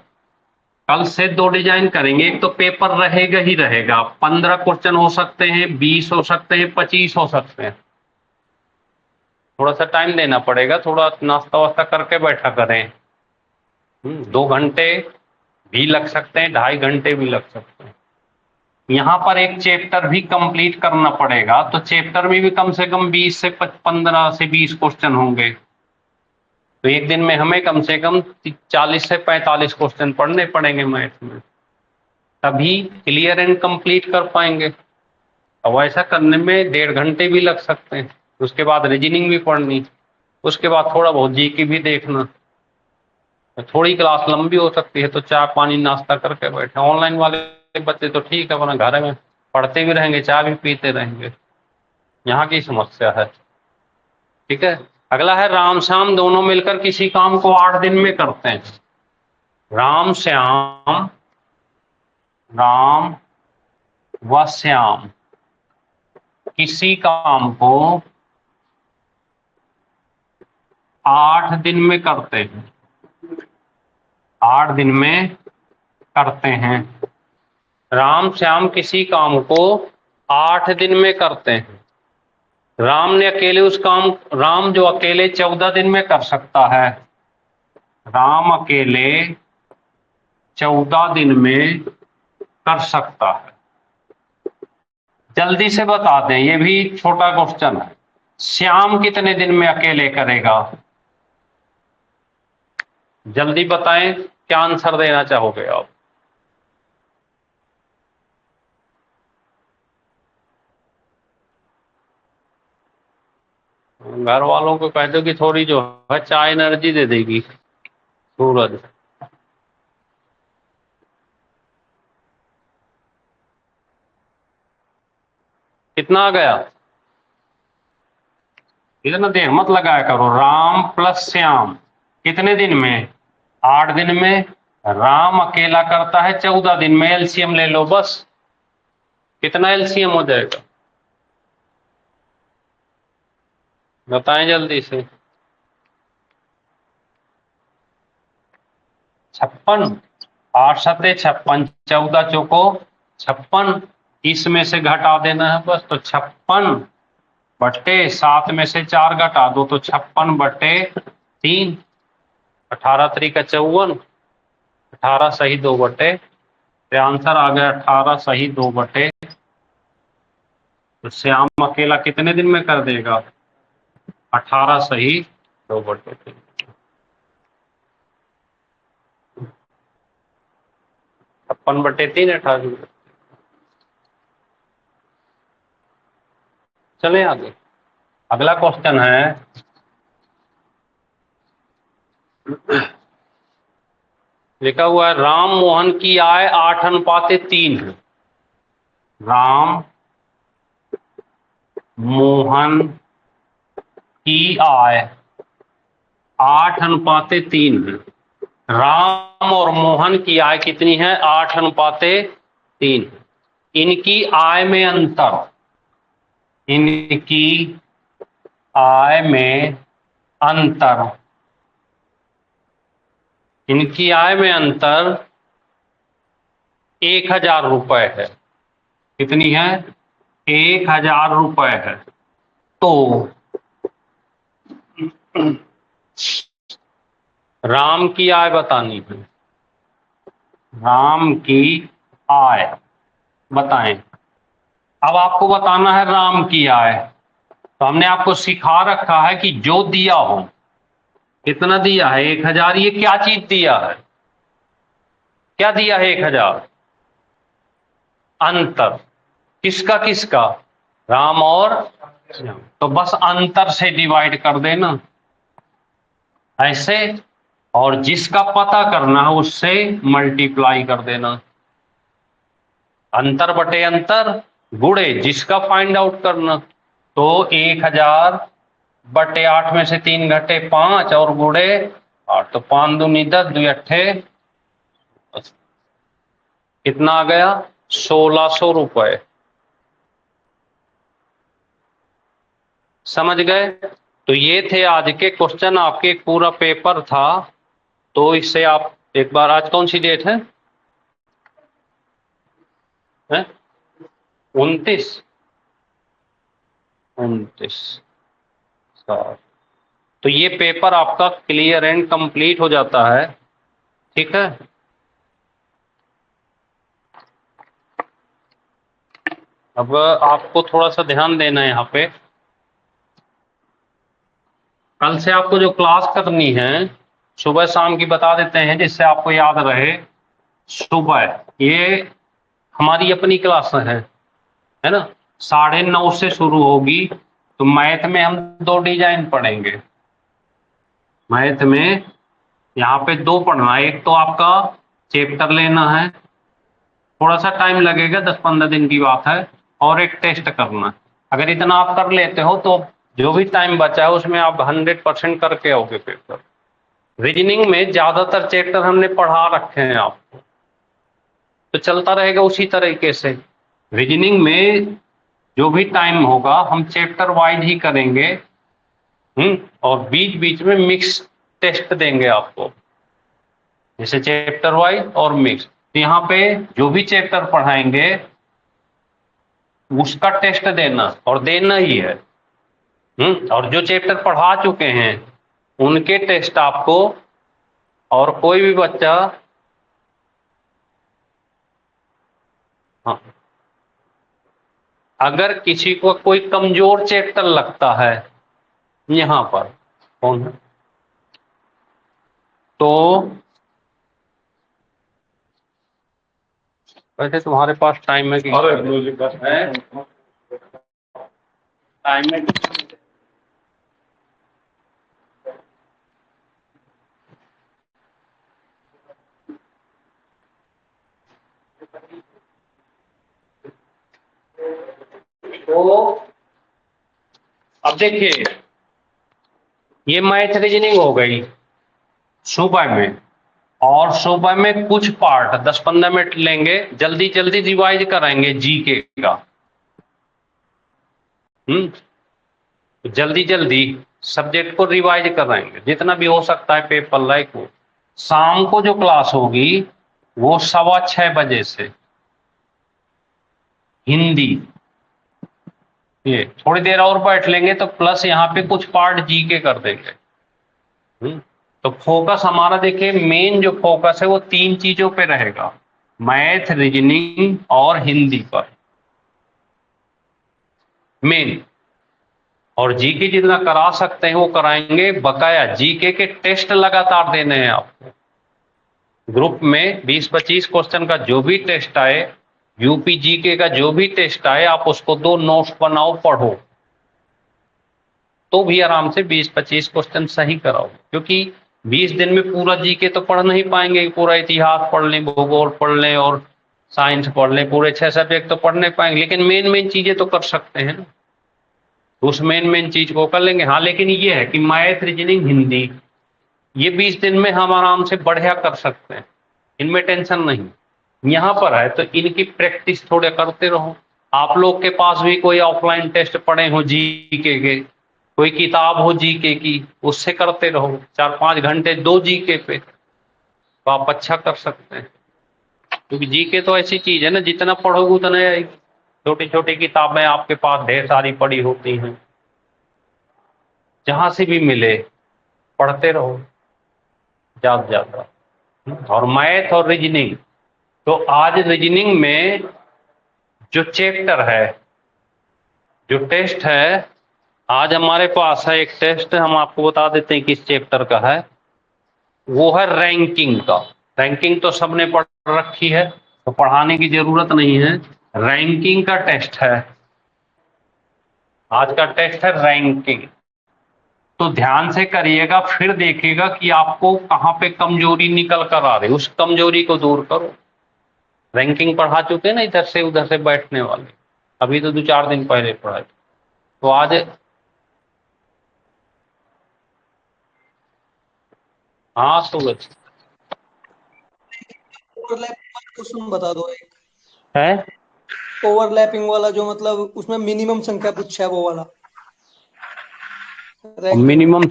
कल से 2 डिजाइन करेंगे, एक तो पेपर रहेगा ही रहेगा, 15 क्वेश्चन हो सकते हैं, 20 हो सकते हैं, 25 हो सकते हैं। थोड़ा सा टाइम देना पड़ेगा, थोड़ा नाश्ता वास्ता करके बैठा करें। 2 घंटे भी लग सकते हैं, 2.5 घंटे भी लग सकते हैं। यहाँ पर एक चैप्टर भी कंप्लीट करना पड़ेगा, तो चैप्टर में भी कम से कम 20 से 15 से 20 क्वेश्चन होंगे। तो एक दिन में हमें कम से कम 40 से 45 क्वेश्चन पढ़ने पड़ेंगे मैथ में, तभी क्लियर एंड कंप्लीट कर पाएंगे। अब ऐसा करने में 1.5 घंटे भी लग सकते हैं। उसके बाद रीजनिंग भी पढ़नी, उसके बाद थोड़ा बहुत जीके भी देखना। तो थोड़ी क्लास लंबी हो सकती है, तो चाय पानी नाश्ता करके बैठे। ऑनलाइन वाले बच्चे तो ठीक है, अपना घर में पढ़ते भी रहेंगे, चाय भी पीते रहेंगे। यहाँ की समस्या है। ठीक है, अगला है, राम श्याम दोनों मिलकर किसी काम को 8 दिन में करते हैं। राम व श्याम किसी काम को 8 दिन में करते हैं, 8 दिन में करते हैं। राम श्याम किसी काम को 8 दिन में करते हैं। राम ने अकेले उस काम, राम जो अकेले 14 दिन में कर सकता है, राम अकेले 14 दिन में कर सकता है। जल्दी से बता दें, ये भी छोटा क्वेश्चन है। श्याम कितने दिन में अकेले करेगा? जल्दी बताएं, क्या आंसर देना चाहोगे आप? घर वालों को कह दो कि थोड़ी जो है चाय एनर्जी दे देगी सूरज। कितना आ गया? इतना देर मत लगाया करो। राम प्लस श्याम कितने दिन में? 8 दिन में। राम अकेला करता है 14 दिन में। एलसीएम ले लो बस। कितना एलसीएम हो जाएगा बताएं जल्दी से। 56। 8 सते 56, 14 चौको 56, इसमें से घटा देना है बस। तो 56/7 में से 4 घटा दो तो 56/3, 18 3 का 54, 18 सही 2/। तो आंसर आ गया 18 सही 2/। तो श्याम अकेला कितने दिन में कर देगा? 18 सही 2/3। 56/3 18। चले आगे। अगला क्वेश्चन है, लिखा हुआ है राम मोहन की आय 8:3 है। राम मोहन की आय 8:3 है। राम और मोहन की आय कितनी है? 8:3। इनकी आय में अंतर, इनकी आय में अंतर, इनकी आय में अंतर 1000 रुपए है। कितनी है? 1000 रुपए है। तो राम की आय बतानी है। राम की आय बताएं। अब आपको बताना है राम की आय। तो हमने आपको सिखा रखा है कि जो दिया हो, कितना दिया है? 1000। ये क्या चीज दिया है? क्या दिया है? 1000। अंतर किसका किसका? राम और श्याम। तो बस अंतर से डिवाइड कर देना ऐसे, और जिसका पता करना है उससे मल्टीप्लाई कर देना। अंतर बटे अंतर गुणे जिसका फाइंड आउट करना। तो 1000 बटे 8 में से 3 घटे 5 और गुणे 8। तो 5 दूनी 10, 2 अट्ठे, कितना आ गया? 1600 रुपए। समझ गए? तो ये थे आज के क्वेश्चन। आपके एक पूरा पेपर था। तो इससे आप एक बार, आज कौन सी डेट है? 29। 29। तो ये पेपर आपका क्लियर एंड कंप्लीट हो जाता है। ठीक है। अब आपको थोड़ा सा ध्यान देना है यहाँ पे। कल से आपको जो क्लास करनी है सुबह शाम की बता देते हैं, जिससे आपको याद रहे। सुबह ये हमारी अपनी क्लास है ना, 9:30 से शुरू होगी। तो मैथ में हम 2 डिजाइन पढ़ेंगे। मैथ में यहाँ पे 2 पढ़ना है। एक तो आपका चैप्टर लेना है, थोड़ा सा टाइम लगेगा, 10-15 दिन की बात है। और एक टेस्ट करना है। अगर इतना आप कर लेते हो तो जो भी टाइम बचा है उसमें आप 100% करके आओगे पेपर। रीजनिंग में ज्यादातर चैप्टर हमने पढ़ा रखे हैं आपको, तो चलता रहेगा उसी तरीके से। रीजनिंग में जो भी टाइम होगा हम चैप्टर वाइज ही करेंगे। और बीच बीच में मिक्स टेस्ट देंगे आपको, जैसे चैप्टर वाइज और मिक्स। तो यहाँ पे जो भी चैप्टर पढ़ाएंगे उसका टेस्ट देना, और देना ही है। और जो चैप्टर पढ़ा चुके हैं उनके टेस्ट आपको, और कोई भी बच्चा, हाँ, अगर किसी को कोई कमजोर चैप्टर लगता है यहाँ पर, कौन है, तो वैसे तुम्हारे पास टाइम है कि टाइम है? तो अब देखिए, ये मैथ रीजनिंग हो गई सुबह में। और सुबह में कुछ पार्ट 10-15 मिनट लेंगे, जल्दी जल्दी रिवाइज कराएंगे जीके का। जल्दी जल्दी सब्जेक्ट को रिवाइज कराएंगे जितना भी हो सकता है पेपर लाइक हो। शाम को जो क्लास होगी वो 6:15 बजे से हिंदी। ये थोड़ी देर और बैठ लेंगे तो प्लस यहाँ पे कुछ पार्ट जीके कर देंगे। तो फोकस हमारा देखिए, मेन जो फोकस है वो 3 चीजों पे रहेगा, मैथ, रीजनिंग और हिंदी पर मेन। और जीके जितना करा सकते हैं वो कराएंगे, बकाया जीके के टेस्ट लगातार देने हैं आपको। ग्रुप में 20-25 क्वेश्चन का जो भी टेस्ट आए, यूपी जीके का जो भी टेस्ट आए, आप उसको 2 नोट्स बनाओ, पढ़ो, तो भी आराम से 20-25 क्वेश्चन सही कराओ। क्योंकि 20 दिन में पूरा जीके तो पढ़ नहीं पाएंगे, पूरा इतिहास पढ़ लें, भूगोल पढ़ लें और साइंस पढ़ लें, पूरे 6 सब्जेक्ट तो पढ़ नहीं पाएंगे, लेकिन मेन मेन चीजें तो कर सकते हैं ना, उस मेन मेन चीज को कर लेंगे। हाँ, लेकिन ये है कि मैथ, रीजनिंग, हिंदी ये 20 दिन में हम आराम से बढ़िया कर सकते हैं, इनमें टेंशन नहीं। यहाँ पर है तो इनकी प्रैक्टिस थोड़े करते रहो। आप लोग के पास भी कोई ऑफलाइन टेस्ट पड़े हो जीके के, कोई किताब हो जीके की, उससे करते रहो, 4-5 घंटे दो जीके पे, तो आप अच्छा कर सकते हैं। क्योंकि जीके तो ऐसी चीज है ना, जितना पढ़ोगे उतना आएगी। छोटी छोटी किताबें आपके पास ढेर सारी पड़ी होती हैं, जहां से भी मिले पढ़ते रहो ज्यादा से ज्यादा। और मैथ और रीजनिंग, तो आज रीजनिंग में जो चैप्टर है, जो टेस्ट है, आज हमारे पास है एक टेस्ट, हम आपको बता देते हैं किस चैप्टर का है। वो है रैंकिंग का। रैंकिंग तो सबने पढ़ रखी है, तो पढ़ाने की जरूरत नहीं है। रैंकिंग का टेस्ट है, आज का टेस्ट है रैंकिंग। तो ध्यान से करिएगा, फिर देखिएगा कि आपको कहाँ पे कमजोरी निकल कर आ रही, उस कमजोरी को दूर करो। रैंकिंग पढ़ा चुके ना, इधर से उधर से बैठने वाले, अभी तो 2-4 दिन पहले पढ़ाए, तो आज हाँ सूरज ओवरलैपिंग वाला क्वेश्चन बता दो एक। है। ओवरलैपिंग वाला जो मतलब उसमें मिनिमम संख्या पूछा है, वो वाला रैंकिंग में।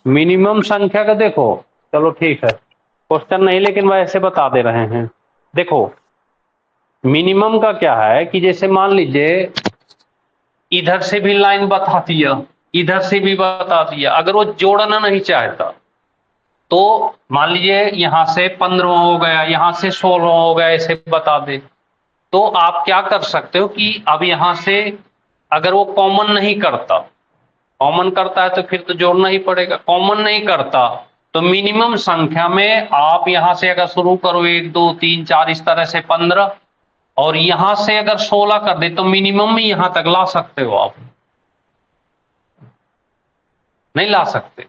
मिनिमम संख्या का देखो, चलो ठीक है, क्वेश्चन नहीं लेकिन मैं ऐसे बता दे रहे हैं। देखो मिनिमम का क्या है कि जैसे मान लीजिए इधर से भी लाइन बता दिया, इधर से भी बता दिया, अगर वो जोड़ना नहीं चाहता तो मान लीजिए यहां से 15 हो गया, यहां से 16 हो गया, ऐसे बता दे, तो आप क्या कर सकते हो कि अब यहां से अगर वो कॉमन नहीं करता, कॉमन करता है तो फिर तो जोड़ना ही पड़ेगा, कॉमन नहीं करता तो मिनिमम संख्या में आप यहां से अगर शुरू करो 1 2 3 4 इस तरह से 15, और यहां से अगर 16 कर दे तो मिनिमम में यहां तक ला सकते हो आप, नहीं ला सकते,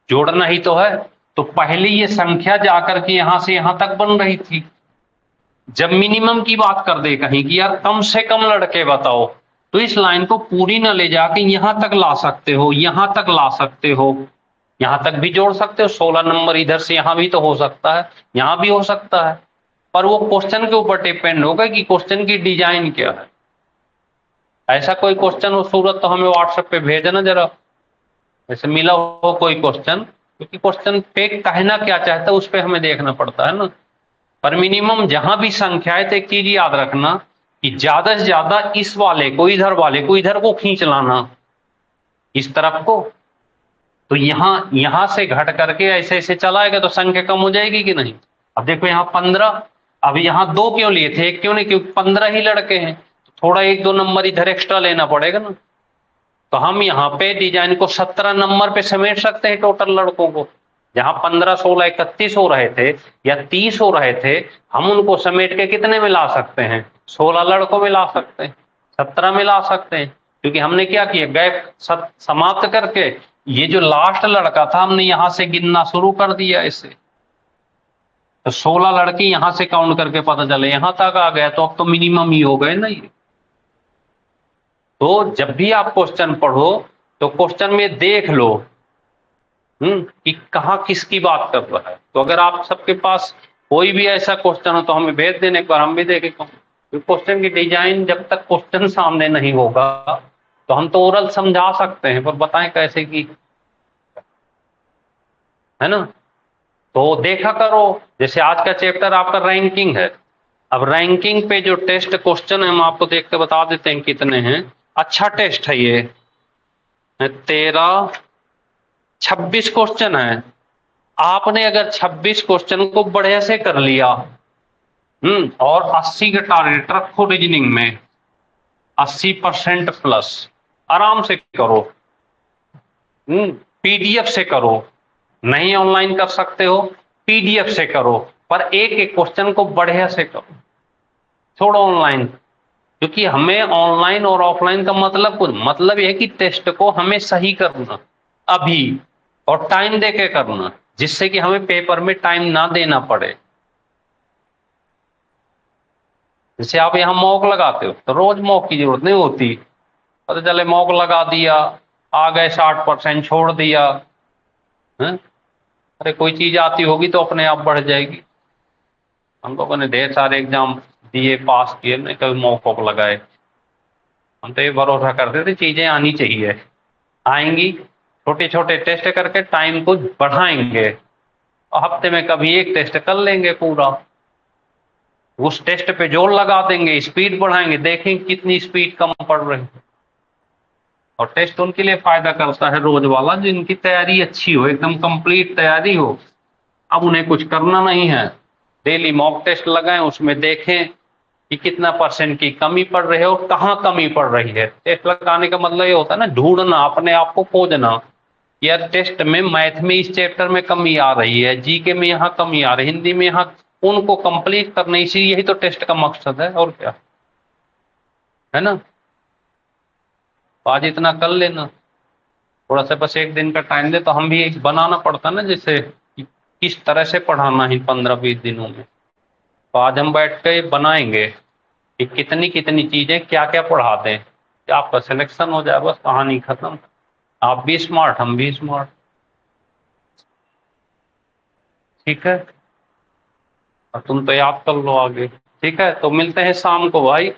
जोड़ना ही तो है। तो पहले ये संख्या जाकर के यहां से यहां तक बन रही थी, जब मिनिमम की बात कर दे कहीं कि यार कम से कम लड़के बताओ, तो इस लाइन को पूरी ना ले जाके यहां तक ला सकते हो, यहां तक ला सकते हो, यहां तक भी जोड़ सकते हो। 16 नंबर इधर से यहां भी तो हो सकता है, यहां भी हो सकता है, पर वो क्वेश्चन के ऊपर डिपेंड होगा कि क्वेश्चन की डिजाइन क्या है। ऐसा कोई क्वेश्चन हो सूरत तो हमें व्हाट्सएप पे भेजना जरा, ऐसे मिला हो कोई क्वेश्चन, क्योंकि क्वेश्चन पे कहना क्या चाहता है उस पर हमें देखना पड़ता है ना। पर मिनिमम जहां भी संख्या है तो एक चीज याद रखना कि ज्यादा से ज्यादा इस वाले को इधर को खींच लाना, इस तरफ को, तो यहां से घट करके ऐसे ऐसे चलाएगा तो संख्या कम हो जाएगी कि नहीं। अब देखो यहाँ 15, अब यहाँ 2 क्यों लिए थे, 1 क्यों नहीं, क्योंकि 15 ही लड़के हैं, तो थोड़ा 1-2 नंबर इधर एक्स्ट्रा लेना पड़ेगा ना। तो हम यहाँ पे डिजाइन को 17 नंबर पे समेट सकते हैं टोटल लड़कों को, जहां 15 16 31 हो रहे थे या 30 हो रहे थे, हम उनको समेट के कितने में ला सकते हैं, 16 लड़कों में ला सकते हैं, 17 में ला सकते हैं। क्योंकि हमने क्या किया, गैप समाप्त करके ये जो लास्ट लड़का था हमने यहां से गिनना शुरू कर दिया इसे, तो 16 लड़के यहां से काउंट करके पता चले यहां तक आ गया, तो अब तो मिनिमम ही हो गए ना ये। तो जब भी आप क्वेश्चन पढ़ो तो क्वेश्चन में देख लो कि कहाँ किसकी बात कर रहा है। तो अगर आप सबके पास कोई भी ऐसा क्वेश्चन हो तो हमें भेज देने, एक बार हम भी देखें। क्वेश्चन की डिजाइन जब तक क्वेश्चन सामने नहीं होगा तो हम तो ओरल समझा सकते हैं, पर बताएं कैसे की, है ना। तो देखा करो, जैसे आज का चैप्टर आपका रैंकिंग है, अब रैंकिंग पे जो टेस्ट क्वेश्चन है हम आपको देख के बता देते हैं कितने हैं। अच्छा टेस्ट है ये, 13 26 क्वेश्चन है, आपने अगर 26 क्वेश्चन को बढ़िया से कर लिया, और 80 का टारगेट रखो रीजनिंग में, 80% प्लस, आराम से करो, पीडीएफ से करो, नहीं ऑनलाइन कर सकते हो पीडीएफ से करो, पर एक एक क्वेश्चन को बढ़िया से करो, छोड़ो ऑनलाइन। क्योंकि हमें ऑनलाइन और ऑफलाइन का मतलब यह है कि टेस्ट को हमें सही करना अभी, और टाइम देके करना, जिससे कि हमें पेपर में टाइम ना देना पड़े। जैसे आप यहां मॉक लगाते हो तो रोज मॉक की जरूरत नहीं होती, पता चले मॉक लगा दिया, आ गए 60%, छोड़ दिया। अरे कोई चीज आती होगी तो अपने आप बढ़ जाएगी। हम लोगों ने ढेर सारे एग्जाम दिए, पास किए, नहीं कभी मॉक वॉक लगाए। हम तो ये भरोसा करते थे चीजें आनी चाहिए, आएंगी, छोटे छोटे टेस्ट करके टाइम को बढ़ाएंगे, और हफ्ते में कभी एक टेस्ट कर लेंगे पूरा, उस टेस्ट पे जोर लगा देंगे, स्पीड बढ़ाएंगे, देखेंगे कितनी स्पीड कम पड़ रही है। और टेस्ट उनके लिए फायदा करता है रोज वाला, जिनकी तैयारी अच्छी हो, एकदम कंप्लीट तैयारी हो। अब उन्हें कुछ करना नहीं है, डेली मॉक टेस्ट लगाएं, उसमें देखें कि कितना % की कमी पड़ रही है और कहाँ कमी पड़ रही है। टेस्ट लगाने का मतलब ये होता है ना, ढूंढना, अपने आप को खोजना, यार टेस्ट में मैथ में इस चैप्टर में कमी आ रही है, जीके में यहाँ कमी आ रही है, हिंदी में यहाँ, उनको कंप्लीट करने, इसी यही तो टेस्ट का मकसद है, और क्या है ना। आज इतना कर लेना, थोड़ा सा बस एक दिन का टाइम दे, तो हम भी एक बनाना पड़ता ना, जैसे किस तरह से पढ़ाना है 15-20 दिनों में। तो आज हम बैठ के बनाएंगे कि कितनी कितनी चीजें क्या क्या पढ़ा दें कि आपका सिलेक्शन हो जाए, बस कहानी खत्म। आप भी स्मार्ट, हम भी स्मार्ट, ठीक है। और तुम तो याद कर लो आगे, ठीक है। तो मिलते हैं शाम को भाई।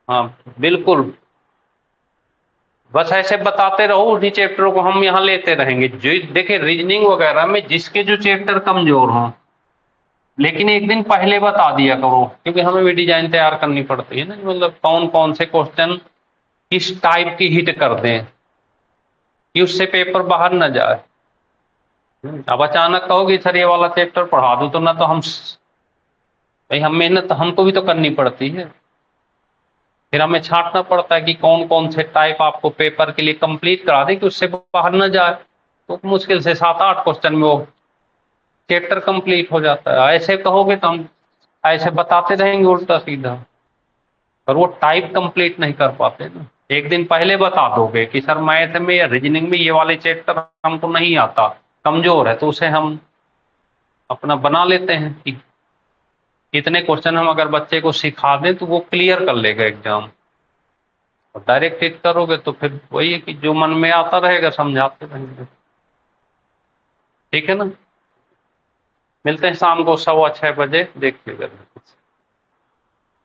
हाँ बिल्कुल, बस ऐसे बताते रहो, उन्हीं चैप्टरों को हम यहाँ लेते रहेंगे। जो देखिए रीजनिंग वगैरह में जिसके जो चैप्टर कमजोर हों, लेकिन एक दिन पहले बता दिया करो, क्योंकि हमें भी डिजाइन तैयार करनी पड़ती है ना, मतलब कौन कौन से क्वेश्चन किस टाइप की हिट कर दें कि उससे पेपर बाहर न जाए। अब अचानक कहोगे सर ये वाला चैप्टर पढ़ा दो, तो ना तो हम, भाई हम मेहनत हमको भी तो करनी पड़ती है, फिर हमें छांटना पड़ता है कि कौन कौन से टाइप आपको पेपर के लिए कंप्लीट करा दे कि उससे बाहर न जाए। तो मुश्किल से 7-8 क्वेश्चन में वो चैप्टर कंप्लीट हो जाता है। ऐसे कहोगे तो हम ऐसे बताते रहेंगे उल्टा सीधा, पर वो टाइप कंप्लीट नहीं कर पाते ना। एक दिन पहले बता दोगे कि सर मैथ में या रीजनिंग में ये वाले चैप्टर हमको नहीं आता, कमजोर है, तो उसे हम अपना बना लेते हैं कि इतने क्वेश्चन हम अगर बच्चे को सिखा दें तो वो क्लियर कर लेगा एग्जाम। और डायरेक्ट हिट करोगे तो फिर वही है कि जो मन में आता रहेगा समझाते रहेंगे, ठीक है ना। मिलते हैं शाम को 6:15 बजे, देखिएगा।